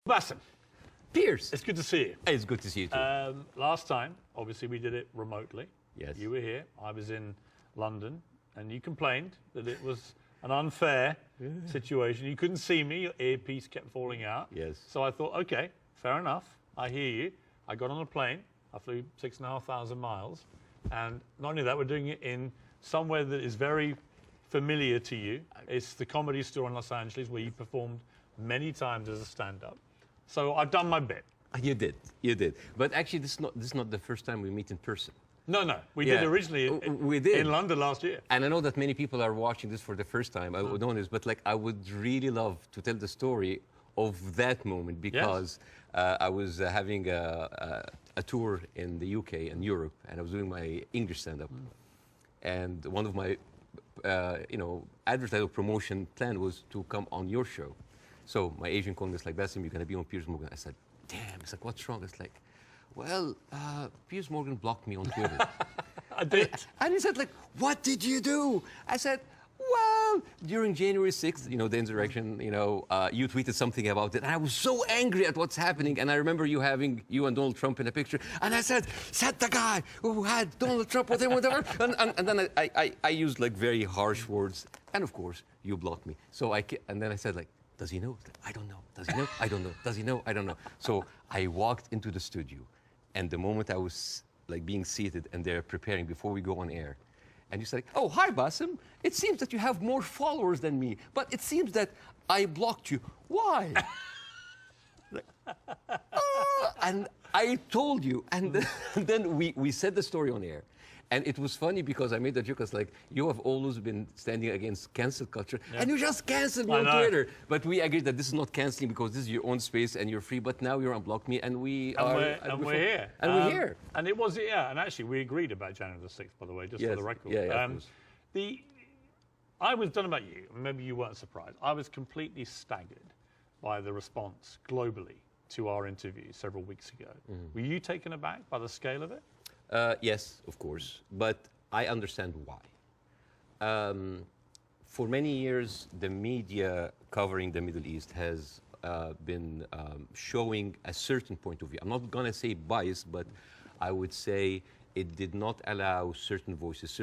Bassem, Piers. it's good to see you. It's good to see you too. Last time, obviously, we did it remotely. Yes. You were here. I was in London, and you complained that it was an unfair situation. You couldn't see me. Your earpiece kept falling out. Yes. So I thought, OK, fair enough. I hear you. I got on a plane. I flew 6,500 miles. And not only that, we're doing it in somewhere that is very familiar to you. It's the Comedy Store in Los Angeles, where you performed many times as a stand-up. So I've done my bit. You did. But actually, this is not the first time we meet in person. No. We did originally in London last year. And I know that many people are watching this for the first time. I would know this, but like I would really love to tell the story of that moment because I was having a tour in the UK and Europe, and I was doing my English stand-up. And one of my, advertising promotion plan was to come on your show. So my agent called me, it's like, Bassem, you're going to be on Piers Morgan. I said, damn. It's like, what's wrong? It's like, well, Piers Morgan blocked me on Twitter. I did. And he said, like, what did you do? I said, well, during January 6th, the insurrection, you tweeted something about it. And I was so angry at what's happening. And I remember you having you and Donald Trump in a picture. And I said the guy who had Donald Trump with him, whatever. And then I used, like, very harsh words. And, of course, you blocked me. And then I said, like, does he know? I don't know. Does he know? I don't know. Does he know? I don't know. So I walked into the studio, and the moment I was like being seated and they're preparing before we go on air, and you said, "Oh, hi, Bassem. It seems that you have more followers than me, but it seems that I blocked you. Why?" And I told you, and then we said the story on air. And it was funny because I made the joke, I was like, you have always been standing against cancel culture, and you just canceled me on Twitter. But we agreed that this is not canceling because this is your own space and you're free, but now you're unblocked me, and we're here. And we're here. And it was, and actually we agreed about January the 6th, by the way, just for the record. Yeah, I don't know about you, maybe you weren't surprised. I was completely staggered by the response globally to our interview several weeks ago. Were you taken aback by the scale of it? Yes, of course, but I understand why. For many years, the media covering the Middle East has been showing a certain point of view. I'm not going to say bias, but I would say it did not allow certain voices,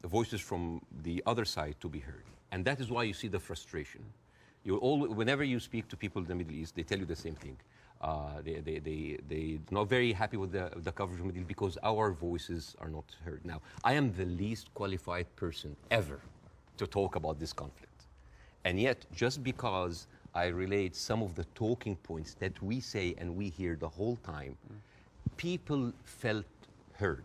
voices from the other side to be heard. And that is why you see the frustration. Whenever you speak to people in the Middle East, they tell you the same thing. They're not very happy with the coverage of the Middle East because our voices are not heard. Now, I am the least qualified person ever to talk about this conflict. And yet, just because I relate some of the talking points that we say and we hear the whole time, people felt heard.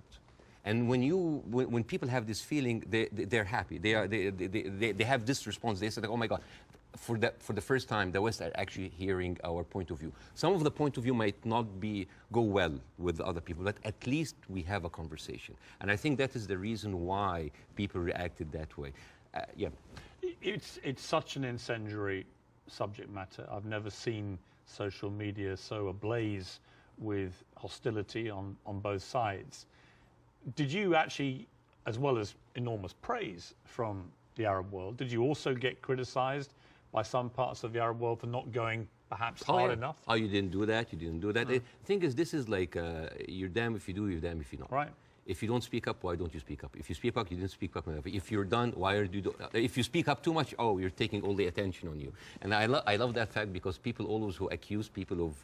And when people have this feeling, they're happy. They have this response. They say, like, oh my God. For the first time, the West are actually hearing our point of view. Some of the point of view might not go well with other people, but at least we have a conversation. And I think that is the reason why people reacted that way. It's such an incendiary subject matter. I've never seen social media so ablaze with hostility on both sides. Did you actually, as well as enormous praise from the Arab world, did you also get criticized by some parts of the Arab world for not going perhaps hard enough? Oh, you didn't do that, you didn't do that. The thing is, this is like, you're damned if you do, you're damned if you don't. Right. If you don't speak up, why don't you speak up? If you speak up, you didn't speak up enough. If you're done, why are you if you speak up too much, oh, you're taking all the attention on you. And I love that fact because people always who accuse people of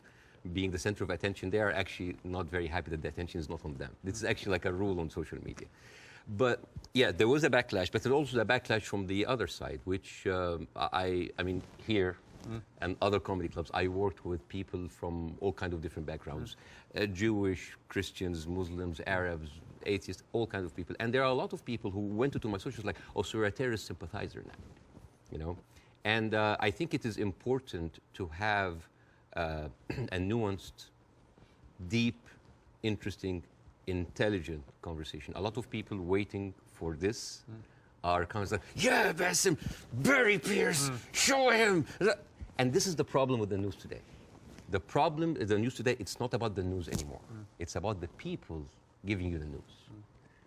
being the center of attention, they are actually not very happy that the attention is not on them. This is actually like a rule on social media. But yeah, there was a backlash, but there's also a backlash from the other side, which I mean, here and other comedy clubs, I worked with people from all kinds of different backgrounds, Jewish, Christians, Muslims, Arabs, atheists, all kinds of people. And there are a lot of people who went into my socials like, oh, so you're a terrorist sympathizer now, And I think it is important to have a nuanced, deep, interesting, intelligent conversation. A lot of people waiting for this are kind of like, yeah, Bassem, bury Piers, show him. And this is the problem with the news today. The problem is the news today, it's not about the news anymore. It's about the people giving you the news.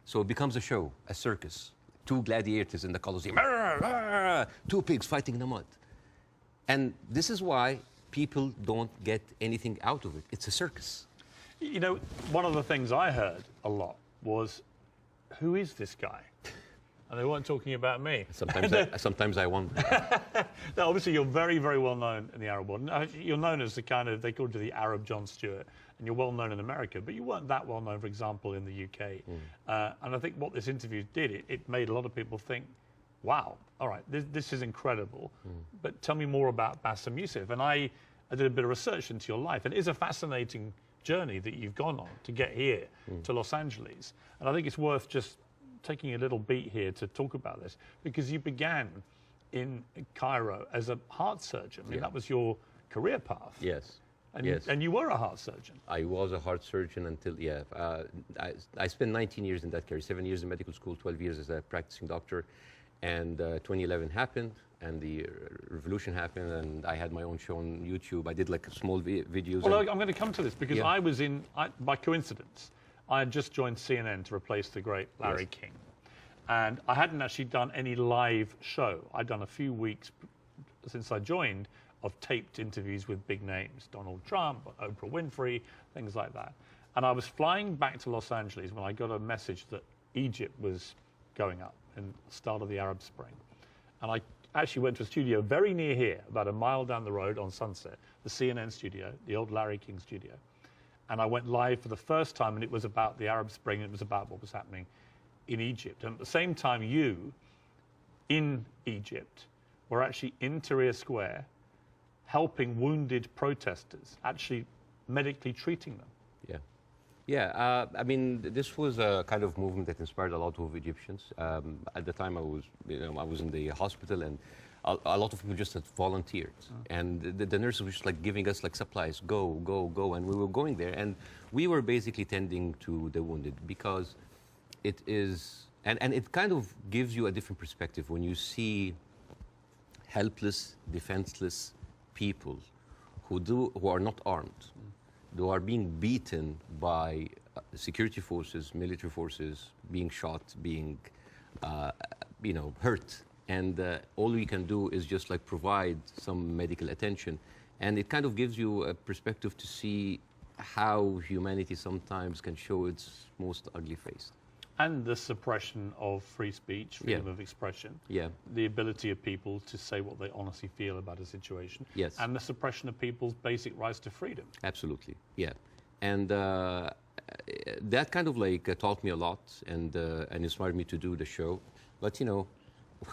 So it becomes a show, a circus. Two gladiators in the Colosseum, two pigs fighting in the mud. And this is why people don't get anything out of it. It's a circus. You know, one of the things I heard a lot was, who is this guy? And they weren't talking about me. Sometimes I wonder. Now, obviously, you're very, very well known in the Arab world. You're known as the kind of, they called you the Arab Jon Stewart, and you're well known in America, but you weren't that well known, for example, in the UK. And I think what this interview did, it made a lot of people think, wow, all right, this is incredible. But tell me more about Bassem Youssef. And I did a bit of research into your life, and it is a fascinating journey that you've gone on to get here to Los Angeles. And I think it's worth just taking a little beat here to talk about this, because you began in Cairo as a heart surgeon. I mean, that was your career path. Yes. And you were a heart surgeon. I was a heart surgeon until, I spent 19 years in that career, 7 years in medical school, 12 years as a practicing doctor. And 2011 happened, and the revolution happened, and I had my own show on YouTube. I did like small videos. Well, I'm going to come to this, because I was by coincidence, I had just joined CNN to replace the great Larry King. And I hadn't actually done any live show. I'd done a few weeks since I joined of taped interviews with big names, Donald Trump, Oprah Winfrey, things like that. And I was flying back to Los Angeles when I got a message that Egypt was going up in the start of the Arab Spring. And I actually went to a studio very near here, about a mile down the road on Sunset, the CNN studio, the old Larry King studio. And I went live for the first time, and it was about the Arab Spring, and it was about what was happening in Egypt. And at the same time, you, in Egypt, were actually in Tahrir Square, helping wounded protesters, actually medically treating them. I mean, this was a kind of movement that inspired a lot of Egyptians. At the time, I was in the hospital, and a lot of people just had volunteered, and the nurses were just like giving us like supplies, go, and we were going there, and we were basically tending to the wounded, because it is, and it kind of gives you a different perspective when you see helpless, defenseless people who are not armed, who are being beaten by security forces, military forces, being shot, being, hurt. And all we can do is just like provide some medical attention. And it kind of gives you a perspective to see how humanity sometimes can show its most ugly face. And the suppression of free speech, freedom of expression. The ability of people to say what they honestly feel about a situation. And the suppression of people's basic rights to freedom. Absolutely, And that kind of like taught me a lot, and inspired me to do the show. But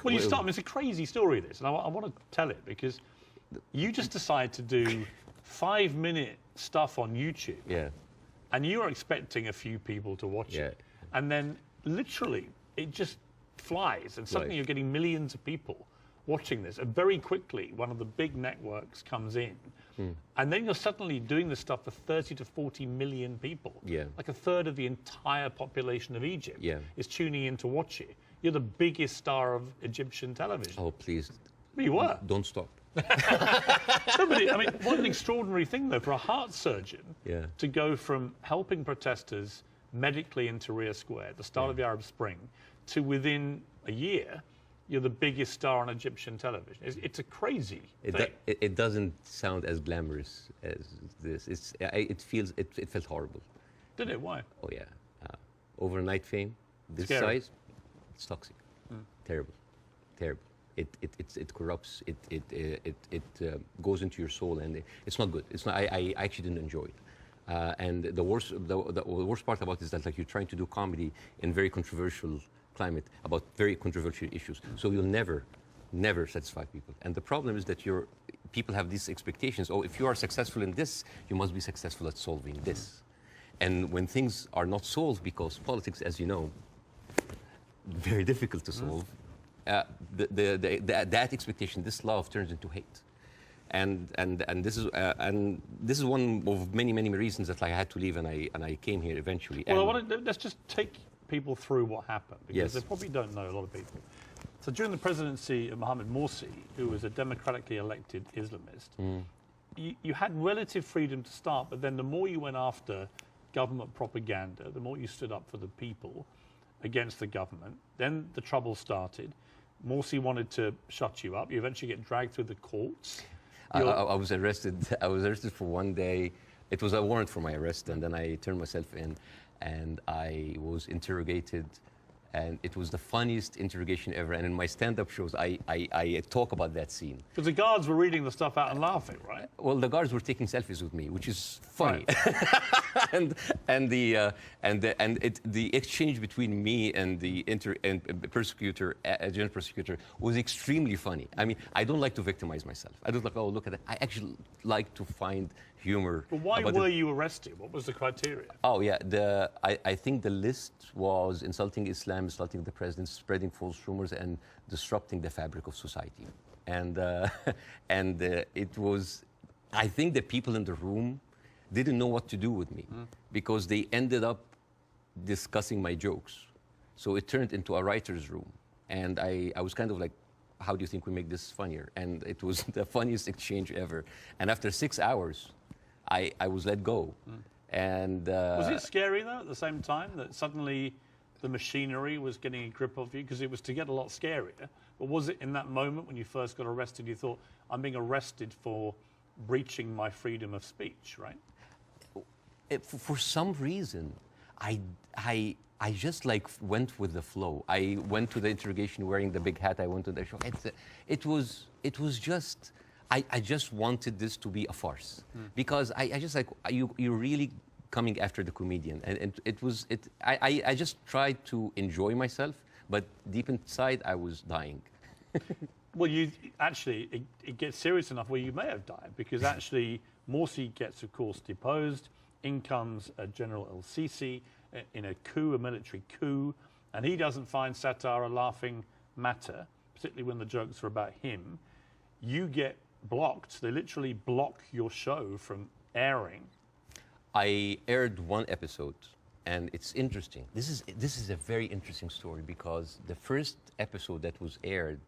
well, you start. I mean, it's a crazy story, this, and I want to tell it, because you just decide to do 5-minute stuff on YouTube. And you are expecting a few people to watch it. And then literally it just flies, and suddenly you're getting millions of people watching this. And very quickly, one of the big networks comes in, and then you're suddenly doing this stuff for 30 to 40 million people. Like a third of the entire population of Egypt is tuning in to watch it. You're the biggest star of Egyptian television. Oh, please. You were. Don't stop. Somebody, I mean, what an extraordinary thing, though, for a heart surgeon to go from helping protesters medically in Tahrir Square at the start of the Arab Spring to within a year, you're the biggest star on Egyptian television. It's a crazy thing. It doesn't sound as glamorous as this. It felt horrible. Did it? Why? Oh, yeah. Overnight fame, this size, it's toxic. Terrible. It corrupts. It goes into your soul, and it's not good. It's not. I actually didn't enjoy it. And the worst part about it is that like you're trying to do comedy in very controversial climate about very controversial issues. So you'll never satisfy people. And the problem is that people have these expectations. Oh, if you are successful in this, you must be successful at solving this. And when things are not solved, because politics, as you know, very difficult to solve, that expectation, this love turns into hate. And this is one of many reasons that I had to leave, and I came here eventually. Well, let's just take people through what happened, because they probably don't know, a lot of people. So during the presidency of Mohamed Morsi, who was a democratically elected Islamist, you had relative freedom to start, but then the more you went after government propaganda, the more you stood up for the people against the government, then the trouble started. Morsi wanted to shut you up. You eventually get dragged through the courts. I was arrested. I was arrested for 1 day. It was a warrant for my arrest, and then I turned myself in, and I was interrogated. And it was the funniest interrogation ever. And in my stand-up shows, I talk about that scene. Because the guards were reading the stuff out and laughing, right? Well, the guards were taking selfies with me, which is funny. Right. the exchange between me and the prosecutor, general prosecutor, was extremely funny. I mean, I don't like to victimize myself. I don't like, oh, look at that. I actually like to find humor. But why were you arrested? What was the criteria? Oh, yeah. I think the list was insulting Islam, insulting the president, spreading false rumors, and disrupting the fabric of society. And it was, I think the people in the room didn't know what to do with me because they ended up discussing my jokes. So it turned into a writer's room. And I was kind of like, how do you think we make this funnier? And it was the funniest exchange ever. And after 6 hours, I was let go. And was it scary, though, at the same time, that suddenly the machinery was getting a grip of you? Because it was to get a lot scarier. But was it in that moment when you first got arrested, you thought, I'm being arrested for breaching my freedom of speech, right? For some reason, I just like went with the flow. I went to the interrogation wearing the big hat. I went to the show. It was just, I just wanted this to be a farce because I just like, you're really coming after the comedian. And I just tried to enjoy myself, but deep inside I was dying. Well, it gets serious enough where you may have died, because actually Morsi gets, of course, deposed. In comes General El-Sisi in a coup, a military coup, and he doesn't find satire a laughing matter, particularly when the jokes are about him. You get blocked. They literally block your show from airing. I aired one episode, and it's interesting. This is a very interesting story, because the first episode that was aired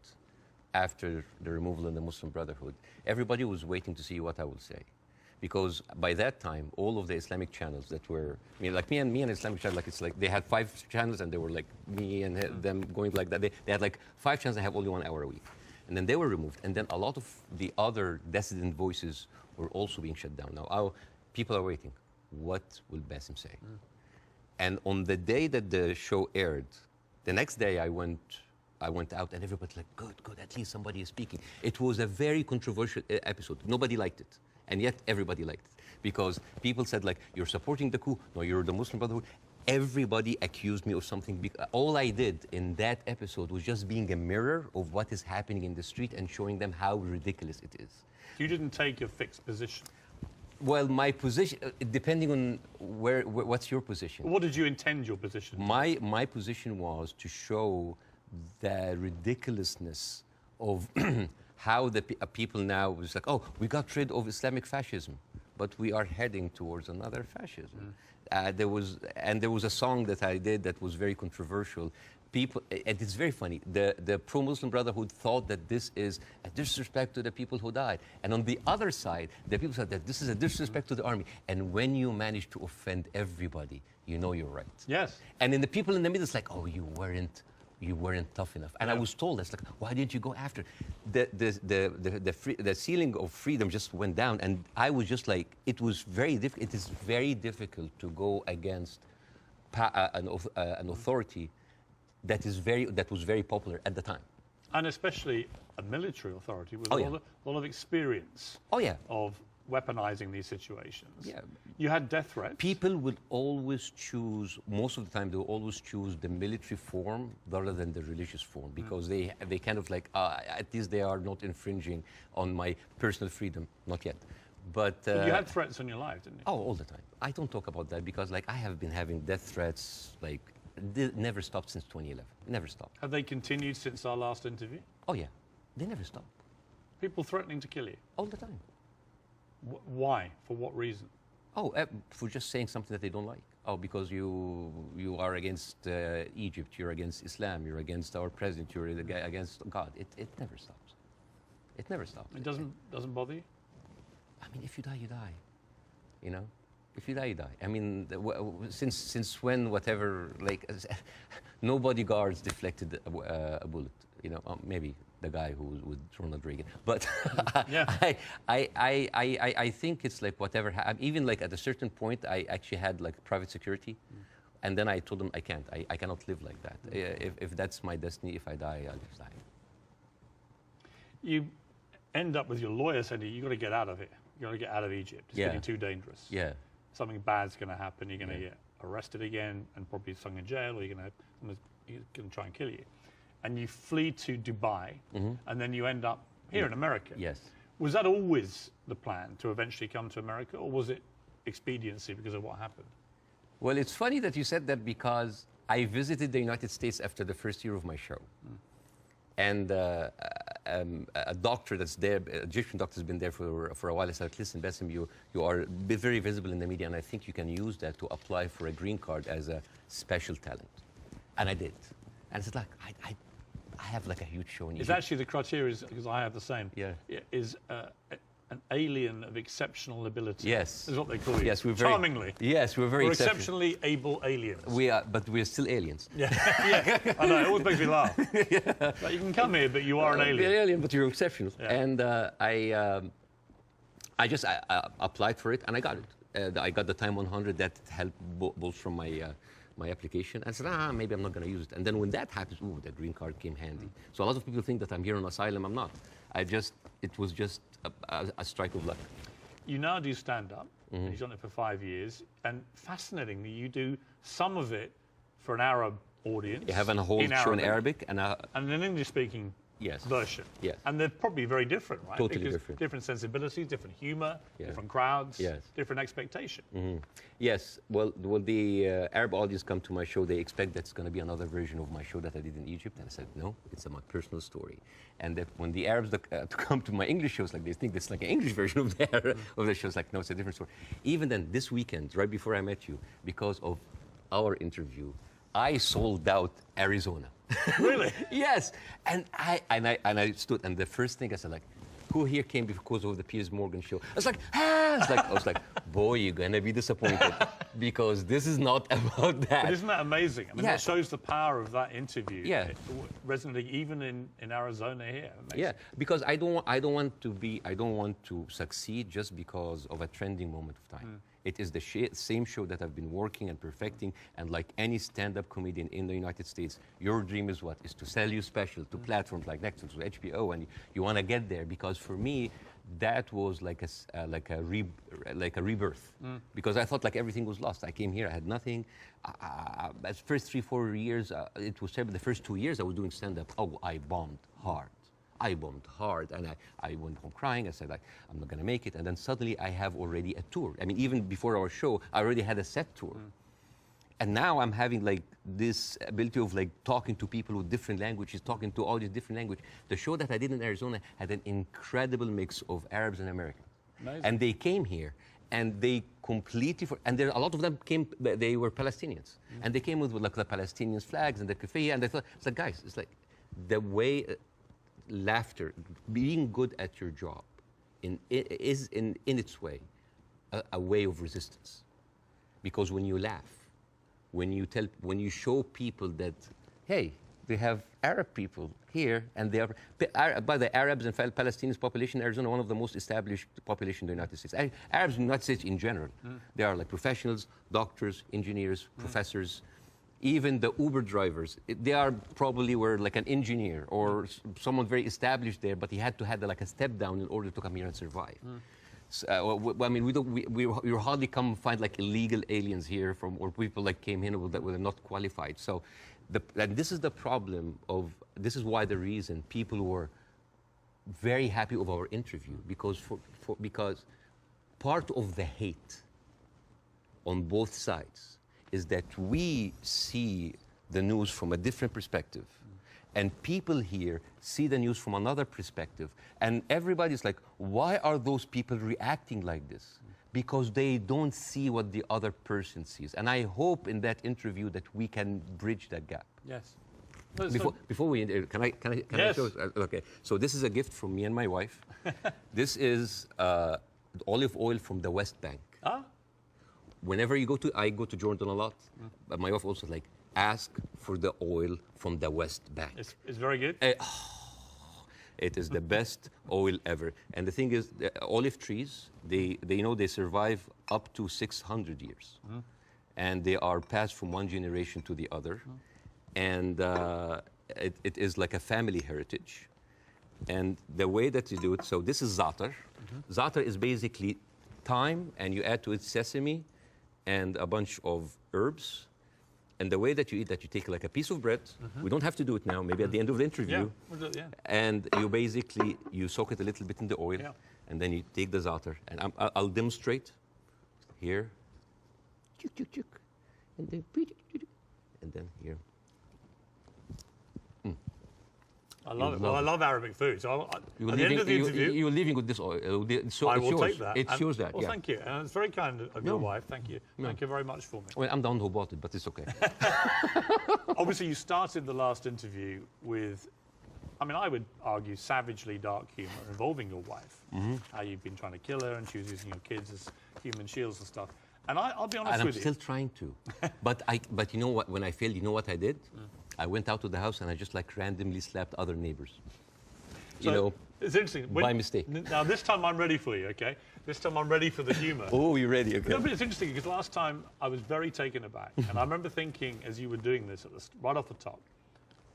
after the removal of the Muslim Brotherhood, everybody was waiting to see what I would say. Because by that time, all of the Islamic channels that were, I mean, like me and Islamic channel, like it's like they had 5 channels, and they were like me and them going like that. They had like 5 channels that have only 1 hour a week. And then they were removed. And then a lot of the other dissident voices were also being shut down. Now, people are waiting. What will Bassem say? And on the day that the show aired, the next day I went out, and everybody's like, good, at least somebody is speaking. It was a very controversial episode. Nobody liked it. And yet everybody liked it, because people said, like, you're supporting the coup. No, you're the Muslim Brotherhood. Everybody accused me of something. All I did in that episode was just being a mirror of what is happening in the street and showing them how ridiculous it is. You didn't take a fixed position. Well, my position, depending on what's your position? What did you intend your position to be? My position was to show the ridiculousness of how the people now was like, oh, we got rid of Islamic fascism, but we are heading towards another fascism. There was a song that I did that was very controversial. People, and it's very funny, the pro-Muslim Brotherhood thought that this is a disrespect to the people who died. And on the other side, the people said that this is a disrespect to the army. And when you manage to offend everybody, you know you're right. Yes. And then the people in the middle, it's like, oh, you weren't tough enough. And I was told, it's like, why didn't you go after? The ceiling of freedom just went down, and I was just like, it was very difficult. It is very difficult to go against an authority that was very popular at the time. And especially a military authority with a lot of experience of weaponizing these situations. Yeah. You had death threats. People would always choose, most of the time, they would always choose the military form rather than the religious form, because they kind of like, at least they are not infringing on my personal freedom. Not yet. But you had threats on your life, didn't you? Oh, all the time. I don't talk about that because, like, I have been having death threats, like, never stopped since 2011. Never stopped. Have they continued since our last interview? Oh, yeah. They never stopped. People threatening to kill you? All the time. Why? For what reason? Oh, for just saying something that they don't like. Oh, because you are against Egypt, you're against Islam, you're against our president, you're against God. It never stops. It never stops. It doesn't bother you? I mean, if you die, you die. You know? If you die, you die. I mean, since when, whatever, like, no bodyguards deflected a bullet. You know, maybe the guy who was with Ronald Reagan. But Yeah. I think it's like whatever. Even like at a certain point, I actually had like private security. And then I told them I can't. I cannot live like that. If that's my destiny, if I die, I'll just die. You end up with your lawyer saying you've got to get out of here. You've got to get out of Egypt. It's Yeah. getting too dangerous. Yeah. Something bad's going to happen. You're going to get arrested again and probably thrown in jail, or you're going to try and kill you. And you flee to Dubai, and then you end up here in America. Yes. Was that always the plan, to eventually come to America, or was it expediency because of what happened? Well, it's funny that you said that because I visited the United States after the first year of my show. And a doctor that's there, an Egyptian doctor, has been there for a while. I said, listen, Bassem, you are very visible in the media, and I think you can use that to apply for a green card as a special talent. And I did. And I said, like, I have like a huge show in Egypt. It's actually the criteria, because I have the same. Yeah. Is an alien of exceptional ability. Yes. Is what they call you. Yes, we're very... Charmingly. Yes, we're very We're exceptionally able aliens. We are, but we're still aliens. Yeah, yeah. I know, it always makes me laugh. Like, you can come here, but you are an alien. You're an alien, but you're exceptional. Yeah. And I just applied for it, and I got it. I got the Time 100 that helped bolster my application. And I said, maybe I'm not going to use it. And then when that happens, ooh, the green card came handy. So a lot of people think that I'm here on asylum. I'm not. It was just a strike of luck. You now do stand-up. You've done it for 5 years. And fascinatingly, you do some of it for an Arab audience. You have a whole show in Arabic and an English-speaking version. Yes. And they're probably very different, right? Totally because different. Different sensibilities, different humor, Yeah. different crowds, Yes. different expectation. Yes, well, when the Arab audience come to my show, they expect that's going to be another version of my show that I did in Egypt. And I said, no, it's my personal story. And that when the Arabs come to my English shows, like they think it's like an English version of the show. It's like, no, it's a different story. Even then, this weekend, right before I met you, because of our interview, I sold out Arizona. Really? Yes. And I stood, and the first thing I said, like, who here came because of the Piers Morgan show? I was like, I was like, boy, you're gonna be disappointed because this is not about that. But isn't that amazing? I mean, Yeah. that shows the power of that interview. Yeah. Resonating even in Arizona here. Amazing. Yeah, because I don't want to succeed just because of a trending moment of time. It is the same show that I've been working and perfecting, and like any stand-up comedian in the United States, your dream is what? Is to sell your special to platforms like Netflix, to HBO, and you want to get there. Because for me, that was like a rebirth. Because I thought like everything was lost. I came here, I had nothing. As first 3-4 years, it was terrible. The first 2 years I was doing stand-up. Oh, I bombed hard. And I went home crying. I said, like, I'm not going to make it. And then suddenly I have already a tour. I mean, even before our show, I already had a set tour. And now I'm having like this ability of like talking to people with different languages, talking to all these different languages. The show that I did in Arizona had an incredible mix of Arabs and Americans. Amazing. And they came here and they completely, and there, a lot of them came, they were Palestinians. And they came with like the Palestinian flags and the keffiyeh. And they thought, it's like, guys, it's like the way... laughter, being good at your job, is in its way a way of resistance. Because when you laugh, when you show people that, hey, they have Arab people here, and they are, by the Arabs and Palestinian population, Arizona, one of the most established population in the United States. Arabs in the United States in general, they are like professionals, doctors, engineers, professors. Even the Uber drivers, they are probably were like an engineer or someone very established there, but he had to have like a step down in order to come here and survive. So, I mean, we hardly come find like illegal aliens here or people like came here that were not qualified. So, and this is the problem this is why the reason people were very happy of our interview because part of the hate on both sides is that we see the news from a different perspective. And people here see the news from another perspective. And everybody's like, why are those people reacting like this? Because they don't see what the other person sees. And I hope in that interview that we can bridge that gap. Yes. Before we end, can I Yes. show? Okay, so this is a gift from me and my wife. This is olive oil from the West Bank. Whenever I go to Jordan a lot, but my wife also like, ask for the oil from the West Bank. It's very good. It is the best oil ever. And the thing is, the olive trees, they survive up to 600 years. And they are passed from one generation to the other. And it is like a family heritage. And the way that you do it, so this is za'atar. Za'atar is basically thyme, and you add to it sesame and a bunch of herbs. And the way that you eat that, you take like a piece of bread. We don't have to do it now, maybe at the end of the interview. Yeah, we'll do it, yeah. And you soak it a little bit in the oil, and then you take the za'atar. And I'll demonstrate here. Chuk, chuk, chuk. And then here. I love it. Well, I love Arabic food. So at the end of the interview, you're leaving with this oil. I will take that. It shows that. Well, thank you. And it's very kind of your wife. Thank you. Thank you very much for me. Well, I'm the one who bought it, but it's okay. Obviously, you started the last interview with, I mean, I would argue savagely dark humour involving your wife. How you've been trying to kill her, and she was using your kids as human shields and stuff. And I'll be honest with you. And I'm still trying to. But you know what? When I failed, you know what I did? I went out to the house and I just like randomly slapped other neighbors. So, it's interesting. By mistake. Now, this time I'm ready for you, okay? This time I'm ready for the humour. Oh, you're ready, okay. No, but it's interesting because last time I was very taken aback. And I remember thinking, as you were doing this right off the top,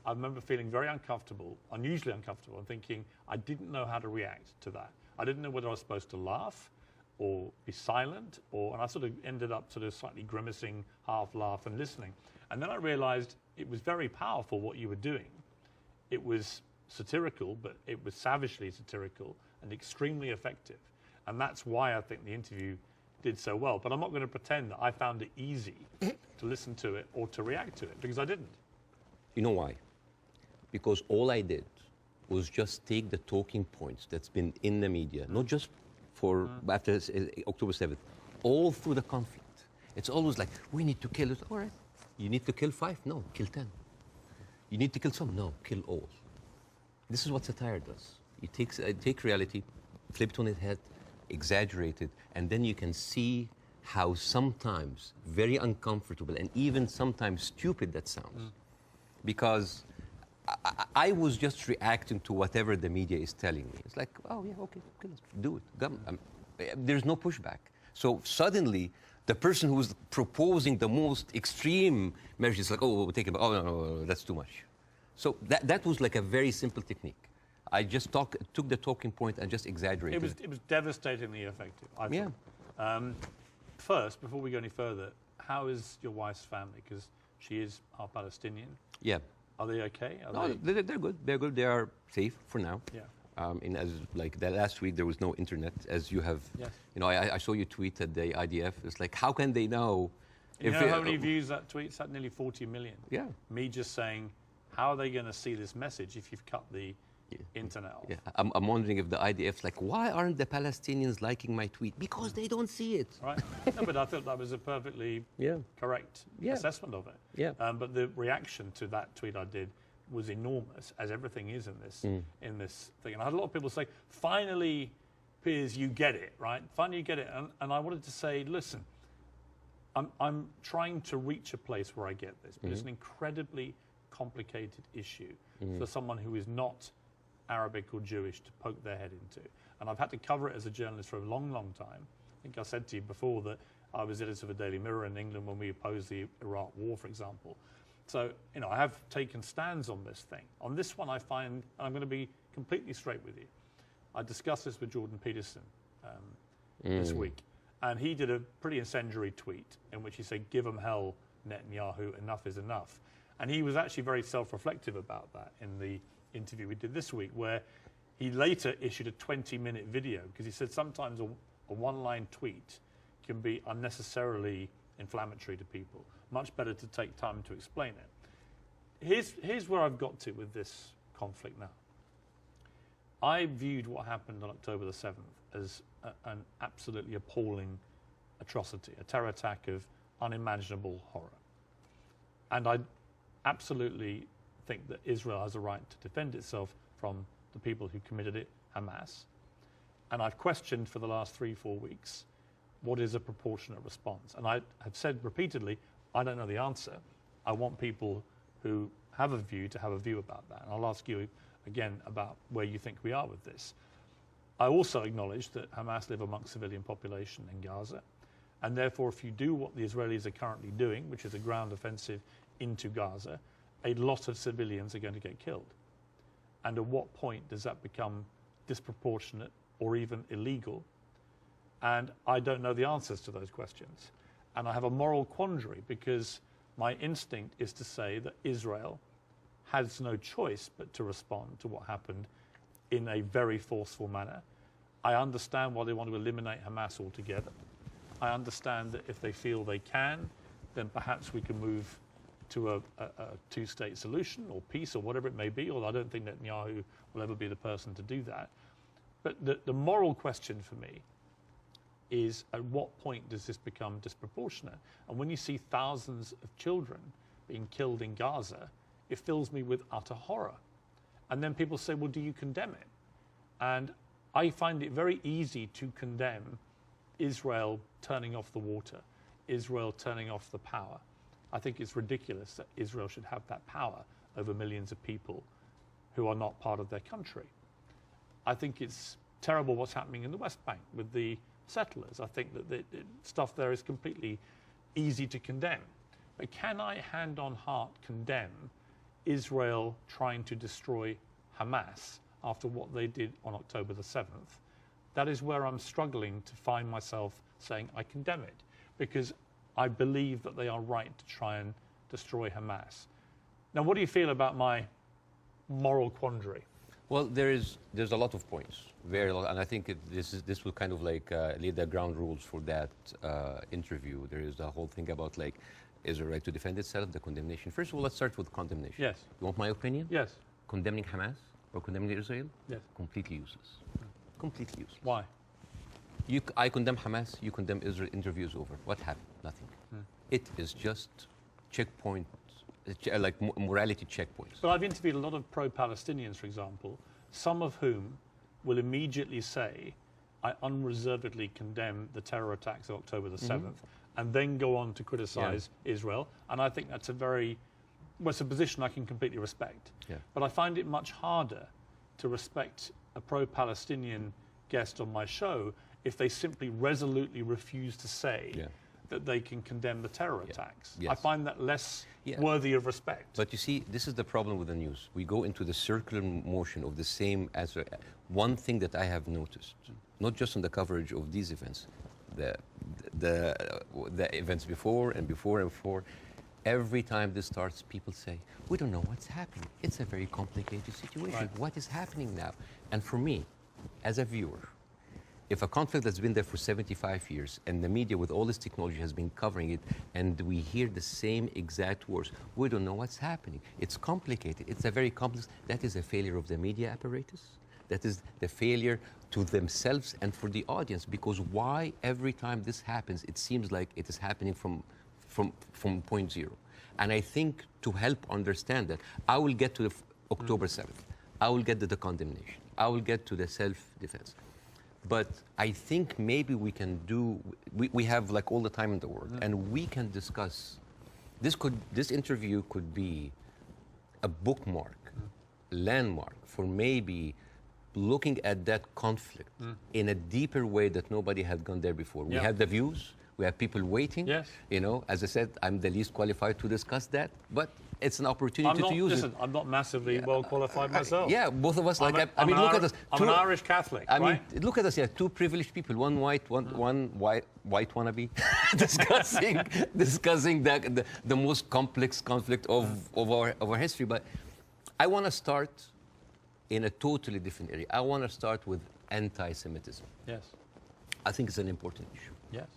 I remember feeling very uncomfortable, unusually uncomfortable, and thinking I didn't know how to react to that. I didn't know whether I was supposed to laugh or be silent, and I sort of ended up sort of slightly grimacing, half laugh and listening. And then I realized it was very powerful what you were doing. It was satirical, but it was savagely satirical and extremely effective. And that's why I think the interview did so well. But I'm not going to pretend that I found it easy to listen to it or to react to it, because I didn't. You know why? Because all I did was just take the talking points that's been in the media, not just for after October 7th, all through the conflict. It's always like, we need to kill it. All right. You need to kill 5? No, kill 10. You need to kill some? No, kill all. This is what satire does. It take reality, flip it on its head, exaggerate it, and then you can see how sometimes very uncomfortable and even sometimes stupid that sounds. Because I was just reacting to whatever the media is telling me. It's like, oh yeah, okay, let's do it. There's no pushback. So suddenly, the person who's proposing the most extreme measures is like, oh, we'll take it, oh no, that's too much. So that was like a very simple technique. I just took the talking point and just exaggerated it. It was devastatingly effective, I thought. Yeah. First, before we go any further, how is your wife's family? Because she is half Palestinian. Yeah. Are they okay? They're good. They're good. They are safe for now. Yeah. As like the last week, there was no internet, as you have. Yes. You know, I saw you tweet at the IDF. It's like, how can they know? You know how many views that tweet's had? Nearly 40 million. Yeah. Me just saying, how are they going to see this message if you've cut the internet off? Yeah. I'm wondering if the IDF's like, why aren't the Palestinians liking my tweet? Because they don't see it. Right. No, but I thought that was a perfectly correct assessment of it. Yeah. But the reaction to that tweet I did was enormous, as everything is in this thing. And I had a lot of people say, finally, Piers, you get it, right? Finally, you get it. And I wanted to say, listen, I'm trying to reach a place where I get this, but it's an incredibly complicated issue for someone who is not Arabic or Jewish to poke their head into. And I've had to cover it as a journalist for a long, long time. I think I said to you before that I was editor of a Daily Mirror in England when we opposed the Iraq War, for example. So, you know, I have taken stands on this thing. On this one, I find, and I'm going to be completely straight with you, I discussed this with Jordan Peterson this week, and he did a pretty incendiary tweet in which he said, give them hell, Netanyahu, enough is enough. And he was actually very self-reflective about that in the interview we did this week, where he later issued a 20-minute video, because he said sometimes a one-line tweet can be unnecessarily inflammatory to people. Much better to take time to explain it. Here's where I've got to with this conflict now. I viewed what happened on October the 7th as an absolutely appalling atrocity, a terror attack of unimaginable horror. And I absolutely think that Israel has a right to defend itself from the people who committed it, Hamas. And I've questioned for the last 3-4 weeks, what is a proportionate response? And I have said repeatedly, I don't know the answer. I want people who have a view to have a view about that. And I'll ask you again, about where you think we are with this. I also acknowledge that Hamas live amongst civilian population in Gaza, and therefore if you do what the Israelis are currently doing, which is a ground offensive into Gaza, a lot of civilians are going to get killed. And at what point does that become disproportionate or even illegal? And I don't know the answers to those questions. And I have a moral quandary because my instinct is to say that Israel has no choice but to respond to what happened in a very forceful manner. I understand why they want to eliminate Hamas altogether. I understand that if they feel they can, then perhaps we can move to a two-state solution or peace or whatever it may be, although I don't think Netanyahu will ever be the person to do that. But the moral question for me is, at what point does this become disproportionate? And when you see thousands of children being killed in Gaza, it fills me with utter horror. And then people say, well, do you condemn it? And I find it very easy to condemn Israel turning off the water, Israel turning off the power. I think it's ridiculous that Israel should have that power over millions of people who are not part of their country. I think it's terrible what's happening in the West Bank with the settlers. I think that the stuff there is completely easy to condemn. But can I, hand on heart, condemn Israel trying to destroy Hamas after what they did on October the 7th? That is where I'm struggling to find myself saying I condemn it, because I believe that they are right to try and destroy Hamas. Now, what do you feel about my moral quandary? Well, there's a lot of points, very lot, and I think this will kind of like lay the ground rules for that interview. There is a whole thing about like Israel right to defend itself, the condemnation. First of all, let's start with condemnation. Yes. You want my opinion? Yes. Condemning Hamas or condemning Israel? Yes. Completely useless. Completely useless. Why? I condemn Hamas, you condemn Israel, interview is over. What happened? Nothing. It is just checkpoint, like morality checkpoints. But I've interviewed a lot of pro-Palestinians, for example, some of whom will immediately say, I unreservedly condemn the terror attacks of October the 7th, and then go on to criticize Israel. And I think that's a very, well, it's a position I can completely respect. Yeah. But I find it much harder to respect a pro-Palestinian guest on my show if they simply resolutely refuse to say that they can condemn the terror attacks. Yes. I find that less worthy of respect. But you see, this is the problem with the news. We go into the circular motion of the same answer. One thing that I have noticed, not just on the coverage of these events, the events before and before and before, every time this starts, people say, we don't know what's happening. It's a very complicated situation. Right. What is happening now? And for me, as a viewer, if a conflict that's been there for 75 years and the media with all this technology has been covering it and we hear the same exact words, we don't know what's happening. It's complicated. It's a very complex. That is a failure of the media apparatus. That is the failure to themselves and for the audience, because why every time this happens, it seems like it is happening from point zero. And I think to help understand that, I will get to the October 7th. I will get to the condemnation. I will get to the self-defense. But I think maybe we can do, we have like all the time in the world, and we can discuss, this interview could be a bookmark, landmark for maybe looking at that conflict in a deeper way that nobody had gone there before. We had the views, we have people waiting. Yes. You know, as I said, I'm the least qualified to discuss that, but it's an opportunity to use it. I'm not massively well qualified myself. Yeah, both of us. Like, I mean, look at us. I'm an Irish Catholic. I mean, right? look at us. Yeah, two privileged people. One white, one white wannabe, discussing the most complex conflict of our history. But I want to start in a totally different area. I want to start with anti-Semitism. Yes. I think it's an important issue. Yes.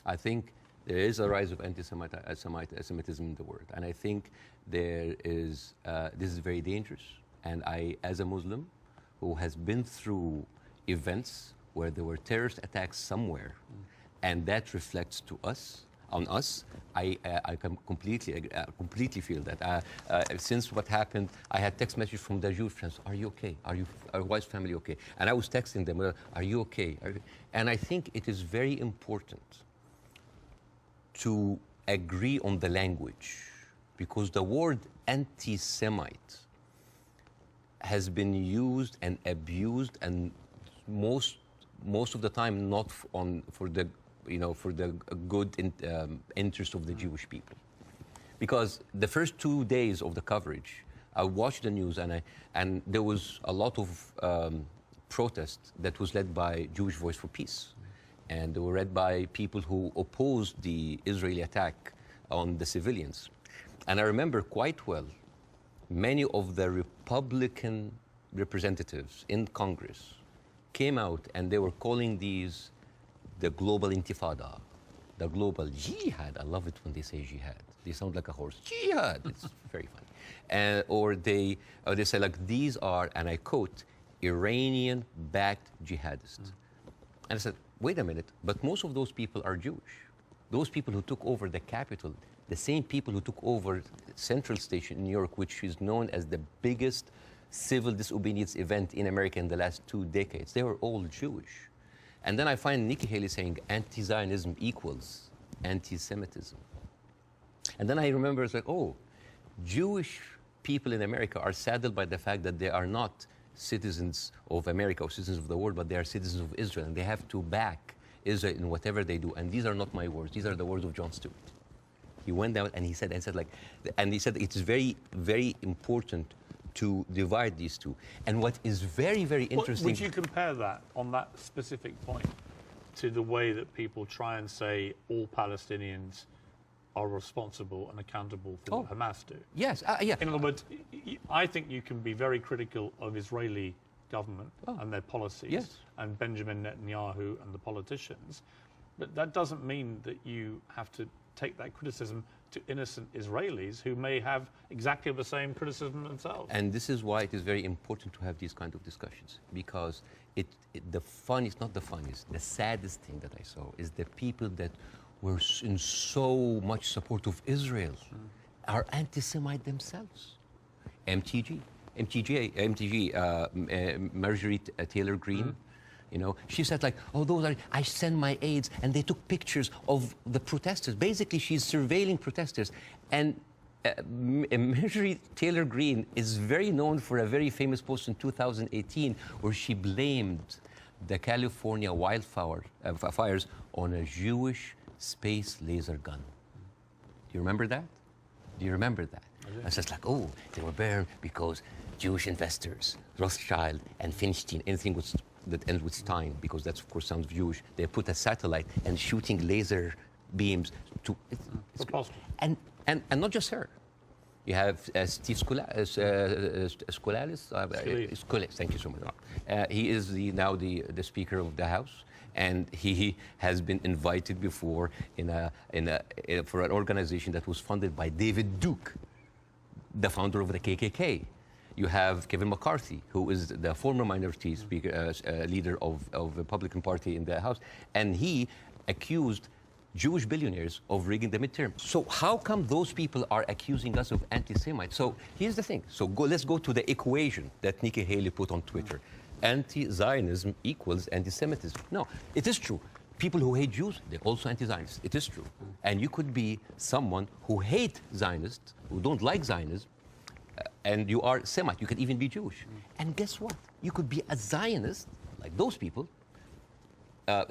I think there is a rise of anti-Semitism in the world, and I think there is. This is very dangerous. And I, as a Muslim, who has been through events where there were terrorist attacks somewhere, and that reflects on us. I can completely feel that. Since what happened, I had text messages from the Jewish friends. Are you okay? Are your wife's family okay? And I was texting them. Are you okay? And I think it is very important to agree on the language, because the word anti-Semite has been used and abused, and most of the time not for the good interest of the Jewish people. Because the first 2 days of the coverage, I watched the news, and there was a lot of protest that was led by Jewish Voice for Peace, and they were led by people who opposed the Israeli attack on the civilians. And I remember quite well, many of the Republican representatives in Congress came out and they were calling these the global intifada, the global jihad. I love it when they say jihad. They sound like a horse. Jihad. It's very funny. Or they say, like, these are, and I quote, Iranian-backed jihadists. And I said, wait a minute, but most of those people are Jewish. Those people who took over the capital, the same people who took over Central Station in New York, which is known as the biggest civil disobedience event in America in the last 2 decades, they were all Jewish. And then I find Nikki Haley saying anti-Zionism equals anti-Semitism. And then I remember, it's like, oh, Jewish people in America are saddled by the fact that they are not citizens of America or citizens of the world, but they are citizens of Israel, and they have to back Israel in whatever they do. And these are not my words. These are the words of Jon Stewart. He went down and he said it's very, very important to divide these two. And what is very, very interesting... Would you compare that, on that specific point, to the way that people try and say all Palestinians are responsible and accountable for what Hamas do? Yes, yeah. In other words, I think you can be very critical of Israeli government and their policies and Benjamin Netanyahu and the politicians, but that doesn't mean that you have to take that criticism to innocent Israelis who may have exactly the same criticism themselves. And this is why it is very important to have these kind of discussions, because the funniest, not the funniest, the saddest thing that I saw is the people that were in so much support of Israel are anti-Semite themselves. MTG, Marjorie Taylor Greene, you know, she said, like, oh, I send my aides, and they took pictures of the protesters. Basically, she's surveilling protesters. And Marjorie Taylor Greene is very known for a very famous post in 2018 where she blamed the California fires on a Jewish space laser gun. Do you remember that? Do you remember that? I was just like, oh, they were burned because Jewish investors, Rothschild and Feinstein, anything that ends with Stein, because that's, of course, sounds Jewish, they put a satellite and shooting laser beams to... It's possible. And not just her. You have Steve Skoulas, thank you so much. He is now the Speaker of the House, and he has been invited before for an organization that was funded by David Duke, the founder of the KKK. You have Kevin McCarthy, who is the former minority speaker, leader of the Republican Party in the House, and he accused Jewish billionaires of rigging the midterm. So how come those people are accusing us of anti-Semites? So here's the thing. So let's go to the equation that Nikki Haley put on Twitter. Anti-Zionism equals anti-Semitism. No, it is true. People who hate Jews, they're also anti-Zionists. It is true. And you could be someone who hates Zionists, who don't like Zionism, and you are Semite. You could even be Jewish. And guess what? You could be a Zionist, like those people,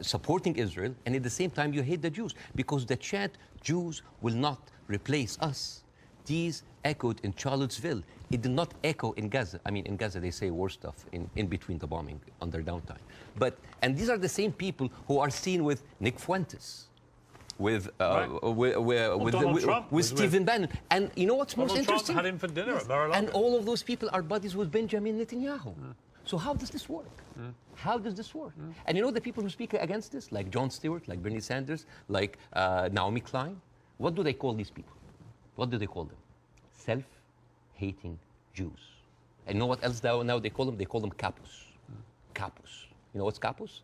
supporting Israel, and at the same time you hate the Jews, because the chant, Jews will not replace us, these echoed in Charlottesville. It did not echo in Gaza. I mean, in Gaza they say worse stuff in between the bombing on their downtime. And these are the same people who are seen with Nick Fuentes, with Stephen Bannon. And you know what's most interesting? Trump had him for dinner at Mar-a-Lago. And all of those people are buddies with Benjamin Netanyahu. So how does this work? How does this work? And you know the people who speak against this, like Jon Stewart, like Bernie Sanders, like Naomi Klein, what do they call these people? What do they call them? Self-hating Jews. And you know what else now they call them? They call them capos. Capos. You know what's capos?